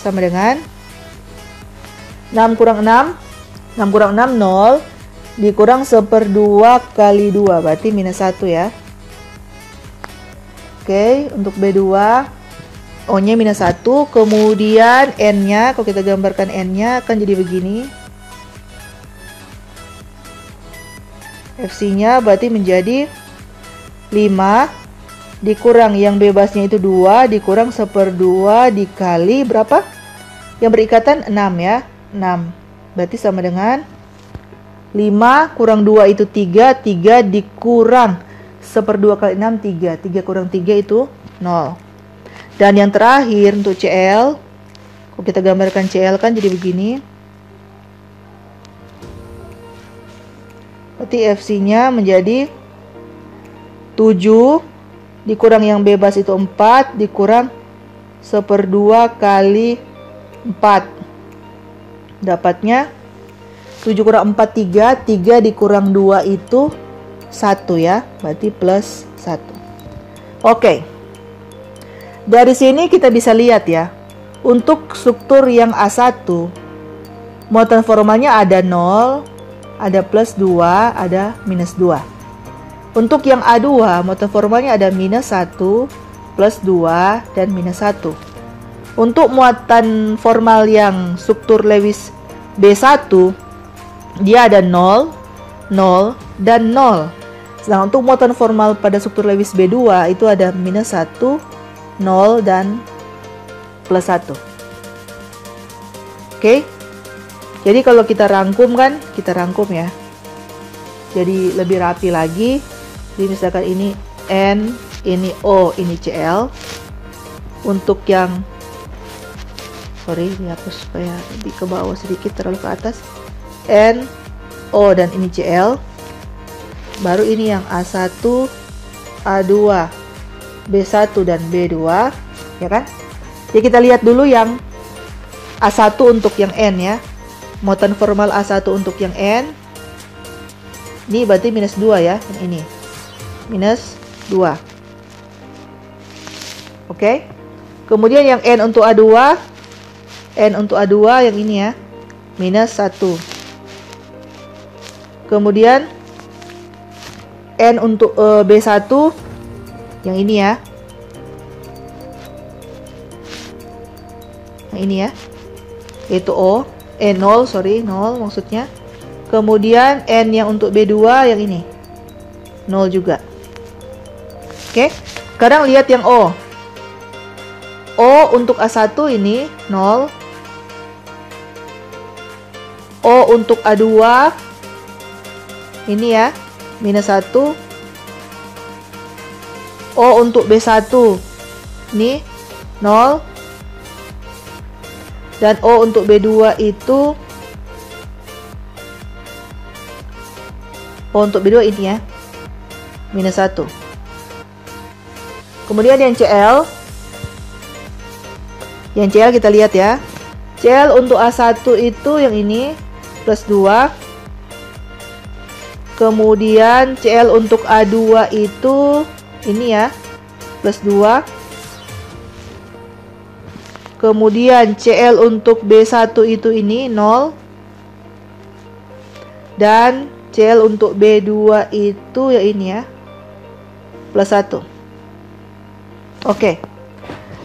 Sama dengan 6 kurang 6, 6 kurang 6, 0, dikurang 1/2 kali 2, berarti minus 1 ya. Oke, untuk B2, O-nya minus 1, kemudian N-nya, kalau kita gambarkan N-nya akan jadi begini. FC-nya berarti menjadi 5, dikurang yang bebasnya itu 2, dikurang 1/2 dikali berapa? Yang berikatan 6 ya, 6. Berarti sama dengan 5 kurang 2 itu 3, 3 dikurang 1/2 kali 6, 3. 3 kurang 3 itu 0. Dan yang terakhir untuk CL, kalau kita gambarkan CL kan jadi begini. Berarti FC-nya menjadi 7, dikurang yang bebas itu 4, dikurang 1/2 kali 4. Dapatnya 7 kurang 4, 3, 3 dikurang 2 itu 1 ya, berarti plus 1. Oke. Dari sini kita bisa lihat ya, untuk struktur yang A1, muatan formalnya ada 0, ada plus 2, ada minus 2. Untuk yang A2, muatan formalnya ada minus 1, plus 2, dan minus 1. Untuk muatan formal yang struktur Lewis B1, dia ada 0, 0, dan 0. Sedangkan untuk muatan formal pada struktur Lewis B2 itu ada minus 1, 0, dan plus 1. Oke. Jadi kalau kita rangkum kan, kita rangkum ya. Jadi lebih rapi lagi. Jadi misalkan ini N, ini O, ini CL. Untuk yang dihapus supaya lebih ke bawah sedikit, terlalu ke atas. N, O, dan ini CL. Baru ini yang A1, A2, B1, dan B2, ya kan? Jadi kita lihat dulu yang A1 untuk yang N ya. Muatan formal A1 untuk yang N. Ini berarti minus 2 ya, yang ini. Minus 2. Oke. Kemudian yang N untuk A2. N untuk A2 yang ini ya. Minus 1. Kemudian N untuk B1 yang ini ya. Yang ini ya. Yaitu O. 0, 0 maksudnya. Kemudian N yang untuk B2 yang ini 0 juga. Oke. Sekarang lihat yang O. O untuk A1 ini 0. O untuk A2 ini ya, minus 1. O untuk B1 ini 0. Dan O untuk B2 itu, O untuk B2 ini ya, minus 1. Kemudian yang CL. Yang CL kita lihat ya. CL untuk A1 itu yang ini, plus 2. Kemudian CL untuk A2 itu ini ya, plus 2. Kemudian CL untuk B1 itu ini 0. Dan CL untuk B2 itu ya ini ya, plus 1. Oke.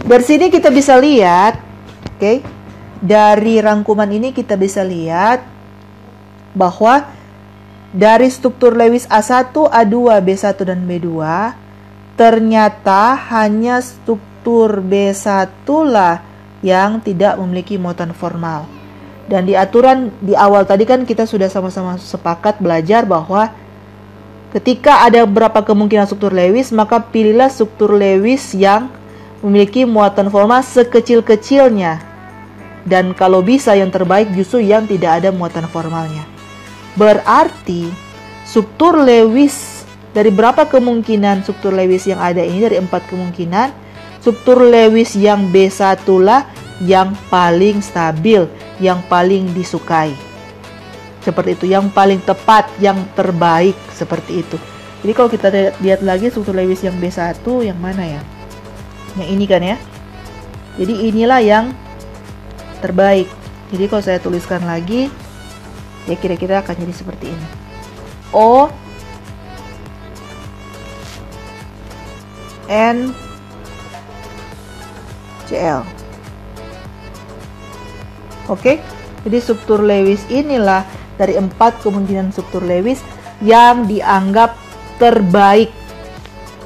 Dari sini kita bisa lihat, oke, dari rangkuman ini kita bisa lihat bahwa dari struktur Lewis A1, A2, B1, dan B2, ternyata hanya struktur B1 lah yang tidak memiliki muatan formal. Dan di aturan di awal tadi kan kita sudah sama-sama sepakat belajar bahwa ketika ada beberapa kemungkinan struktur Lewis, maka pilihlah struktur Lewis yang memiliki muatan formal sekecil-kecilnya. Dan kalau bisa yang terbaik justru yang tidak ada muatan formalnya. Berarti struktur Lewis, dari berapa kemungkinan struktur Lewis yang ada ini, dari 4 kemungkinan, struktur Lewis yang B1 lah yang paling stabil, yang paling disukai. Seperti itu, yang paling tepat, yang terbaik, seperti itu. Jadi kalau kita lihat lagi struktur Lewis yang B1 yang mana ya? Yang ini kan ya. Jadi inilah yang terbaik. Jadi kalau saya tuliskan lagi, ya kira-kira akan jadi seperti ini. O N CL. Oke, jadi struktur Lewis inilah dari 4 kemungkinan struktur Lewis yang dianggap terbaik,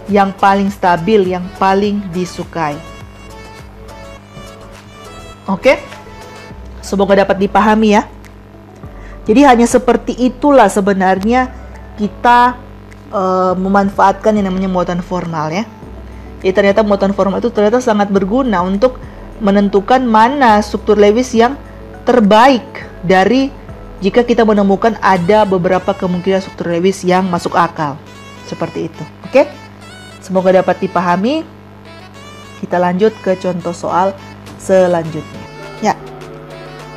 yang paling stabil, yang paling disukai. Oke, semoga dapat dipahami ya. Jadi hanya seperti itulah sebenarnya kita memanfaatkan yang namanya muatan formal ya. Jadi ternyata muatan formal itu ternyata sangat berguna untuk menentukan mana struktur Lewis yang terbaik dari jika kita menemukan ada beberapa kemungkinan struktur Lewis yang masuk akal. Seperti itu. Oke? Semoga dapat dipahami. Kita lanjut ke contoh soal selanjutnya. Ya.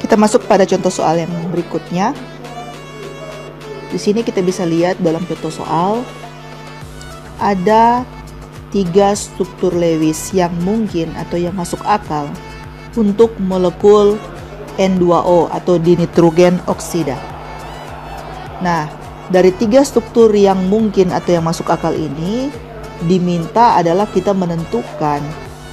Kita masuk pada contoh soal yang berikutnya. Di sini kita bisa lihat dalam contoh soal ada 3 struktur Lewis yang mungkin atau yang masuk akal untuk molekul N2O atau dinitrogen oksida. Nah, dari 3 struktur yang mungkin atau yang masuk akal ini diminta adalah kita menentukan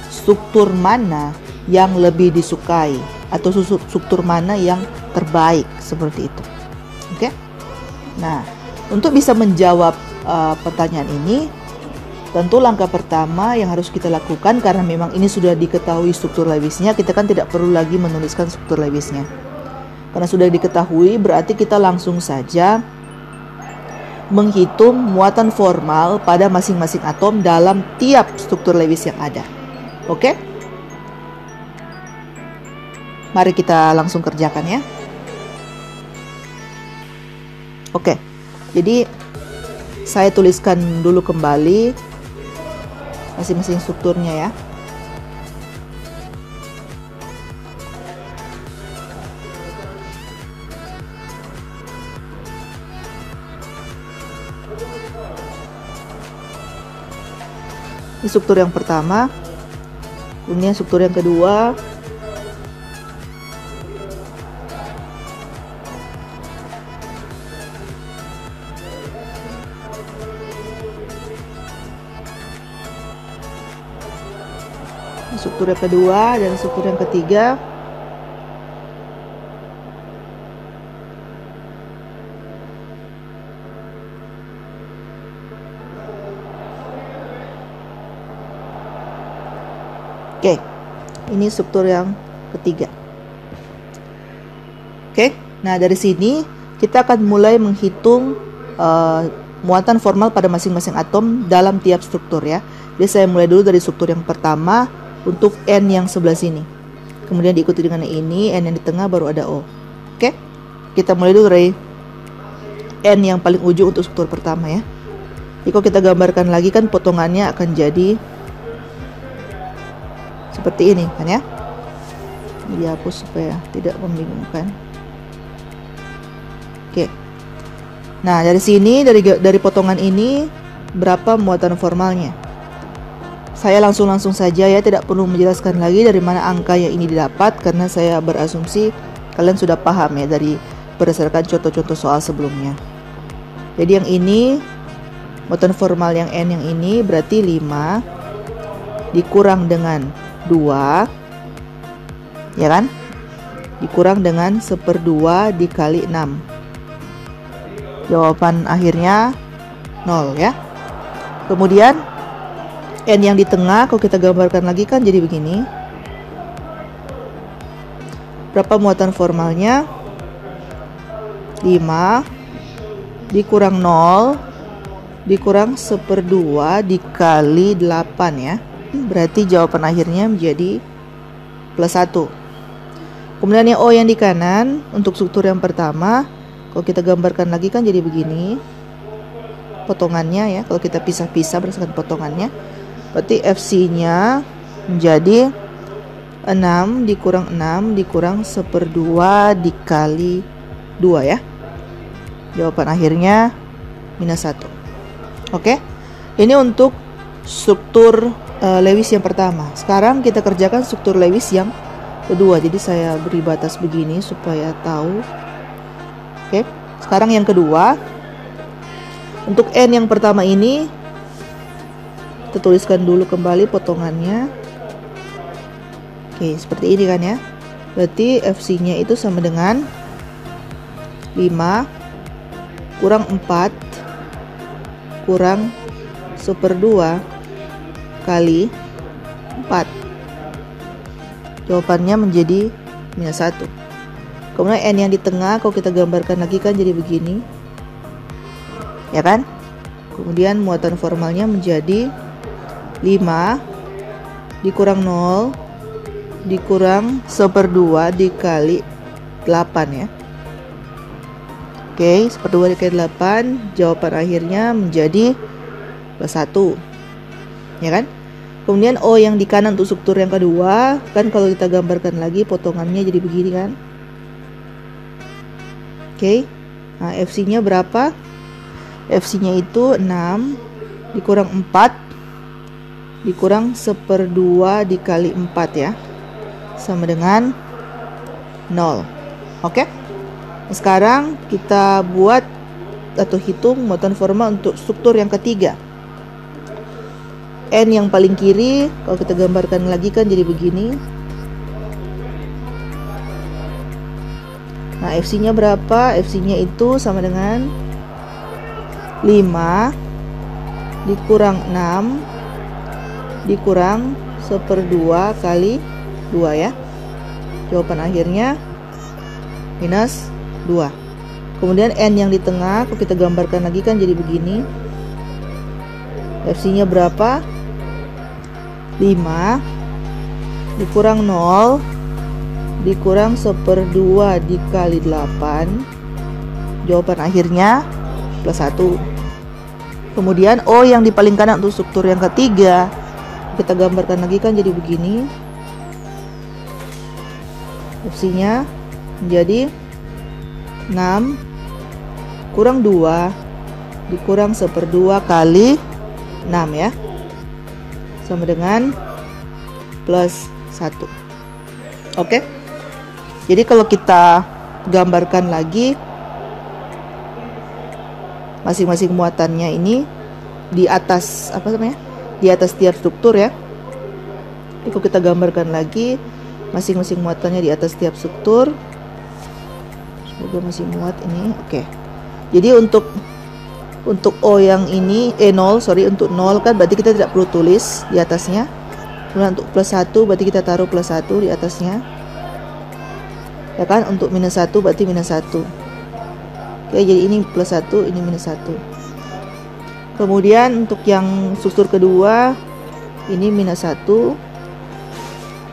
struktur mana yang lebih disukai atau struktur mana yang terbaik, seperti itu. Oke? Nah, untuk bisa menjawab pertanyaan ini, tentu langkah pertama yang harus kita lakukan, karena memang ini sudah diketahui struktur Lewisnya, kita kan tidak perlu lagi menuliskan struktur Lewisnya. Karena sudah diketahui, berarti kita langsung saja menghitung muatan formal pada masing-masing atom dalam tiap struktur Lewis yang ada. Oke? Mari kita langsung kerjakan ya. Oke, jadi saya tuliskan dulu kembali masing-masing strukturnya ya. Ini struktur yang pertama, kemudian struktur yang kedua, struktur yang kedua, dan struktur yang ketiga. Oke, ini struktur yang ketiga. Oke, nah dari sini kita akan mulai menghitung muatan formal pada masing-masing atom dalam tiap struktur ya. Jadi saya mulai dulu dari struktur yang pertama untuk N yang sebelah sini. Kemudian diikuti dengan ini, N yang di tengah baru ada O. Oke, kita mulai dulu dari N yang paling ujung untuk struktur pertama ya. Jadi kalau kita gambarkan lagi kan potongannya akan jadi seperti ini kan ya. Ini dihapus supaya tidak membingungkan. Oke. Nah, dari sini dari potongan ini berapa muatan formalnya? saya langsung saja ya, tidak perlu menjelaskan lagi dari mana angka yang ini didapat, karena saya berasumsi kalian sudah paham ya dari berdasarkan contoh-contoh soal sebelumnya. Jadi yang ini muatan formal yang N yang ini berarti 5 dikurang dengan 2, ya kan? Dikurang dengan 1/2 dikali 6. Jawaban akhirnya 0 ya. Kemudian N yang di tengah kalau kita gambarkan lagi kan jadi begini. Berapa muatan formalnya? 5 dikurang 0 dikurang 1/2 dikali 8 ya. Berarti jawaban akhirnya menjadi +1. Kemudian yang O yang di kanan untuk struktur yang pertama, kalau kita gambarkan lagi kan jadi begini potongannya ya. Kalau kita pisah-pisah berdasarkan potongannya, berarti FC-nya menjadi 6 dikurang 6 dikurang 1/2 dikali 2 ya. Jawaban akhirnya -1. Oke, ini untuk struktur Lewis yang pertama. Sekarang kita kerjakan struktur Lewis yang kedua. Jadi saya beri batas begini supaya tahu. Oke, sekarang yang kedua. Untuk N yang pertama ini kita tuliskan dulu kembali potongannya. Oke, seperti ini kan ya. Berarti FC-nya itu sama dengan 5 kurang 4 kurang 1/2 kali 4. Jawabannya menjadi -1. Kemudian N yang di tengah kalau kita gambarkan lagi kan jadi begini, ya kan? Kemudian muatan formalnya menjadi 5 dikurang 0 dikurang 1/2 dikali 8 ya. Oke, 1/2 dikali 8, jawaban akhirnya menjadi +1, ya kan? Kemudian O yang di kanan untuk struktur yang kedua, kan kalau kita gambarkan lagi potongannya jadi begini kan. Oke, nah FC-nya berapa? FC-nya itu 6 dikurang 4 dikurang 1/2 dikali 4 ya, sama dengan 0. Oke, sekarang kita buat atau hitung muatan formal untuk struktur yang ketiga. N yang paling kiri kalau kita gambarkan lagi kan jadi begini. Nah FC-nya berapa? FC-nya itu sama dengan 5 dikurang 6 dikurang 1/2 kali 2 ya. Jawaban akhirnya -2. Kemudian N yang di tengah kalau kita gambarkan lagi kan jadi begini. FC-nya berapa? 5 dikurang 0 dikurang 1/2 dikali 8. Jawaban akhirnya +1. Kemudian O yang di paling kanan untuk struktur yang ketiga kita gambarkan lagi kan jadi begini. FC-nya menjadi 6 kurang 2 dikurang 1/2 kali 6 ya, sama dengan +1. Oke, jadi kalau kita gambarkan lagi masing-masing muatannya ini di atas di atas tiap struktur ya. Jadi kalau kita gambarkan lagi masing-masing muatannya di atas tiap struktur. Semoga masih muat ini. Oke. Jadi untuk O yang ini untuk 0 kan berarti kita tidak perlu tulis di atasnya. Kemudian untuk +1 berarti kita taruh +1 di atasnya. Ya kan? Untuk -1 berarti -1. Oke, jadi ini +1, ini -1. Kemudian untuk yang struktur kedua ini -1,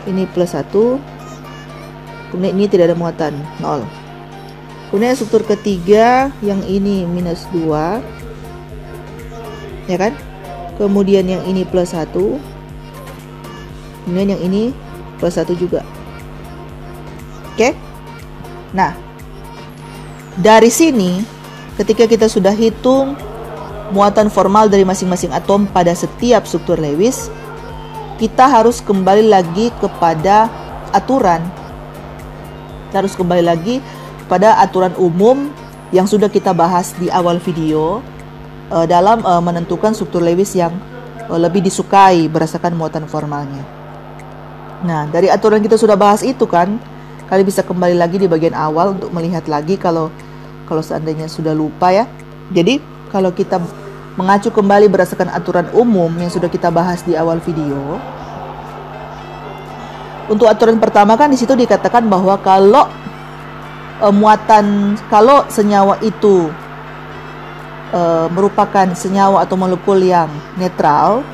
ini +1. Kemudian ini tidak ada muatan, 0. Kemudian struktur ketiga yang ini -2, ya kan? Kemudian yang ini +1. Kemudian yang ini +1 juga. Oke. Nah, dari sini ketika kita sudah hitung muatan formal dari masing-masing atom pada setiap struktur Lewis, kita harus kembali lagi kepada aturan. Kita harus kembali lagi pada aturan umum yang sudah kita bahas di awal video dalam menentukan struktur Lewis yang lebih disukai berdasarkan muatan formalnya. Nah, dari aturan kita sudah bahas itu kan, kalian bisa kembali lagi di bagian awal untuk melihat lagi kalau seandainya sudah lupa ya. Jadi, kalau kita mengacu kembali berdasarkan aturan umum yang sudah kita bahas di awal video, untuk aturan pertama kan di situ dikatakan bahwa kalau senyawa itu merupakan senyawa atau molekul yang netral,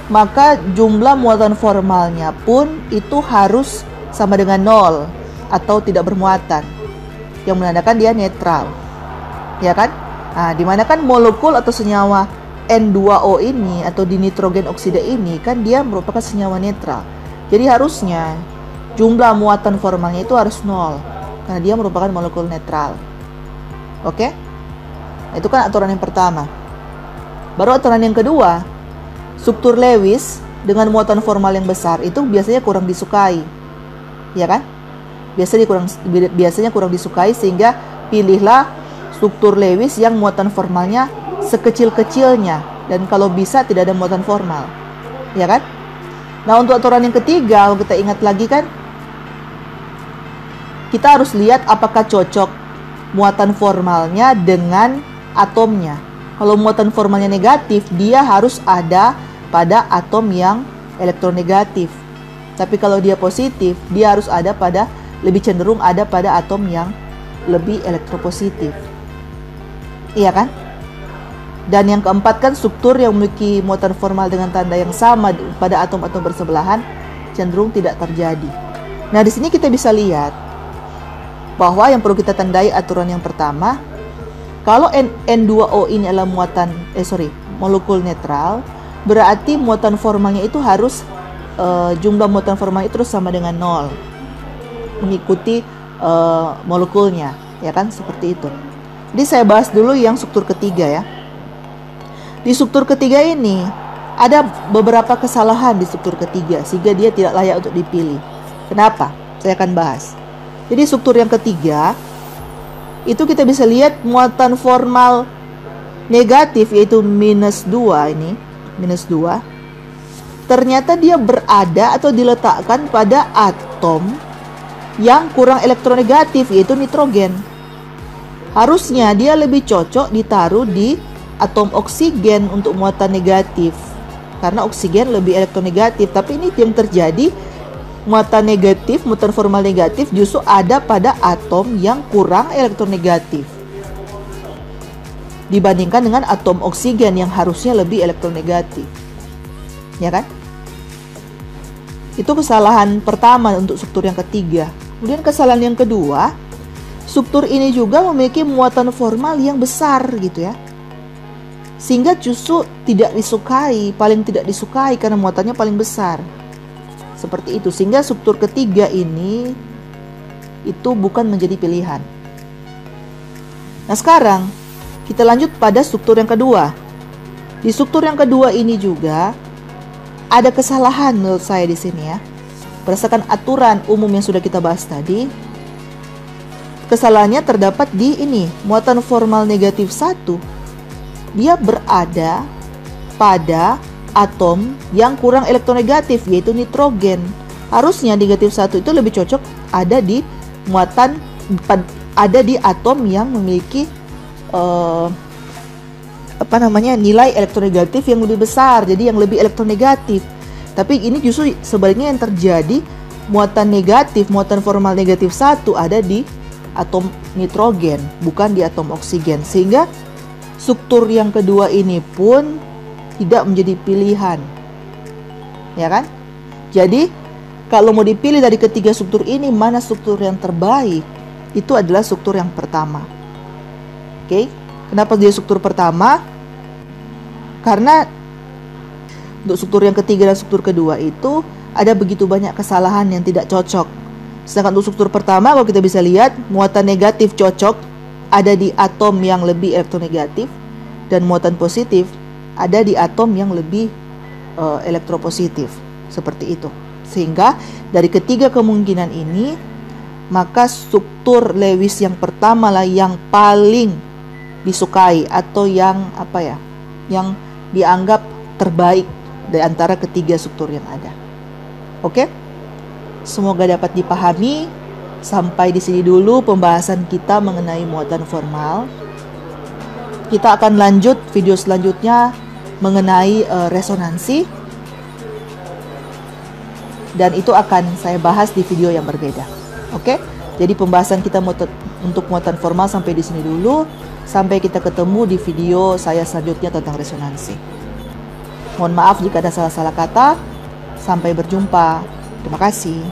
maka jumlah muatan formalnya pun itu harus sama dengan 0 atau tidak bermuatan, yang menandakan dia netral, ya kan? Nah, dimana kan molekul atau senyawa N2O ini atau dinitrogen oksida ini kan dia merupakan senyawa netral. Jadi harusnya jumlah muatan formalnya itu harus 0 karena dia merupakan molekul netral. Oke? Nah, itu kan aturan yang pertama. Baru aturan yang kedua, struktur Lewis dengan muatan formal yang besar itu biasanya kurang disukai. Ya kan? Biasanya kurang disukai, sehingga pilihlah struktur Lewis yang muatan formalnya sekecil-kecilnya dan kalau bisa tidak ada muatan formal. Ya kan? Nah, untuk aturan yang ketiga, kalau kita ingat lagi kan, kita harus lihat apakah cocok muatan formalnya dengan atomnya. Kalau muatan formalnya negatif, dia harus ada pada atom yang elektronegatif. Tapi kalau dia positif, dia harus ada pada, lebih cenderung ada pada atom yang lebih elektropositif. Iya kan? Dan yang keempat kan, struktur yang memiliki muatan formal dengan tanda yang sama pada atom-atom bersebelahan cenderung tidak terjadi. Nah, di sini kita bisa lihat bahwa yang perlu kita tandai aturan yang pertama, kalau N2O ini adalah molekul netral, berarti muatan formalnya itu harus jumlah muatan formalnya itu sama dengan 0, mengikuti molekulnya, ya kan, seperti itu. Jadi saya bahas dulu yang struktur ketiga ya. Di struktur ketiga ini ada beberapa kesalahan di struktur ketiga sehingga dia tidak layak untuk dipilih. Kenapa? Saya akan bahas. Jadi struktur yang ketiga itu kita bisa lihat muatan formal negatif, yaitu -2 ini, -2. Ternyata dia berada atau diletakkan pada atom yang kurang elektronegatif, yaitu nitrogen. Harusnya dia lebih cocok ditaruh di atom oksigen untuk muatan negatif, karena oksigen lebih elektronegatif. Tapi ini yang terjadi, muatan formal negatif justru ada pada atom yang kurang elektronegatif dibandingkan dengan atom oksigen yang harusnya lebih elektronegatif. Ya kan? Itu kesalahan pertama untuk struktur yang ketiga. Kemudian kesalahan yang kedua, struktur ini juga memiliki muatan formal yang besar gitu ya, sehingga justru paling tidak disukai karena muatannya paling besar. Seperti itu, sehingga struktur ketiga ini itu bukan menjadi pilihan. Nah, sekarang kita lanjut pada struktur yang kedua. Di struktur yang kedua ini juga ada kesalahan menurut saya di sini ya. Berdasarkan aturan umum yang sudah kita bahas tadi, kesalahannya terdapat di ini, muatan formal negatif 1. Dia berada pada atom yang kurang elektronegatif, yaitu nitrogen. Harusnya negatif 1 itu lebih cocok ada di atom yang memiliki nilai elektronegatif yang lebih besar, jadi yang lebih elektronegatif. Tapi ini justru sebaliknya yang terjadi, muatan formal negatif 1 ada di atom nitrogen, bukan di atom oksigen, sehingga struktur yang kedua ini pun tidak menjadi pilihan, ya kan? Jadi kalau mau dipilih dari ketiga struktur ini, mana struktur yang terbaik? Itu adalah struktur yang pertama. Oke, kenapa dia struktur pertama? Karena untuk struktur yang ketiga dan struktur kedua itu ada begitu banyak kesalahan yang tidak cocok. Sedangkan untuk struktur pertama, kalau kita bisa lihat, muatan negatif cocok ada di atom yang lebih elektronegatif, dan muatan positif ada di atom yang lebih elektropositif. seperti itu. Sehingga dari ketiga kemungkinan ini, maka struktur Lewis yang pertama lah yang paling disukai atau yang yang dianggap terbaik dari antara ketiga struktur yang ada. Oke? Semoga dapat dipahami. Sampai di sini dulu pembahasan kita mengenai muatan formal. Kita akan lanjut video selanjutnya mengenai resonansi. Dan itu akan saya bahas di video yang berbeda. Oke? Jadi pembahasan kita untuk muatan formal sampai di sini dulu. Sampai kita ketemu di video saya selanjutnya tentang resonansi. Mohon maaf jika ada salah-salah kata. Sampai berjumpa. Terima kasih.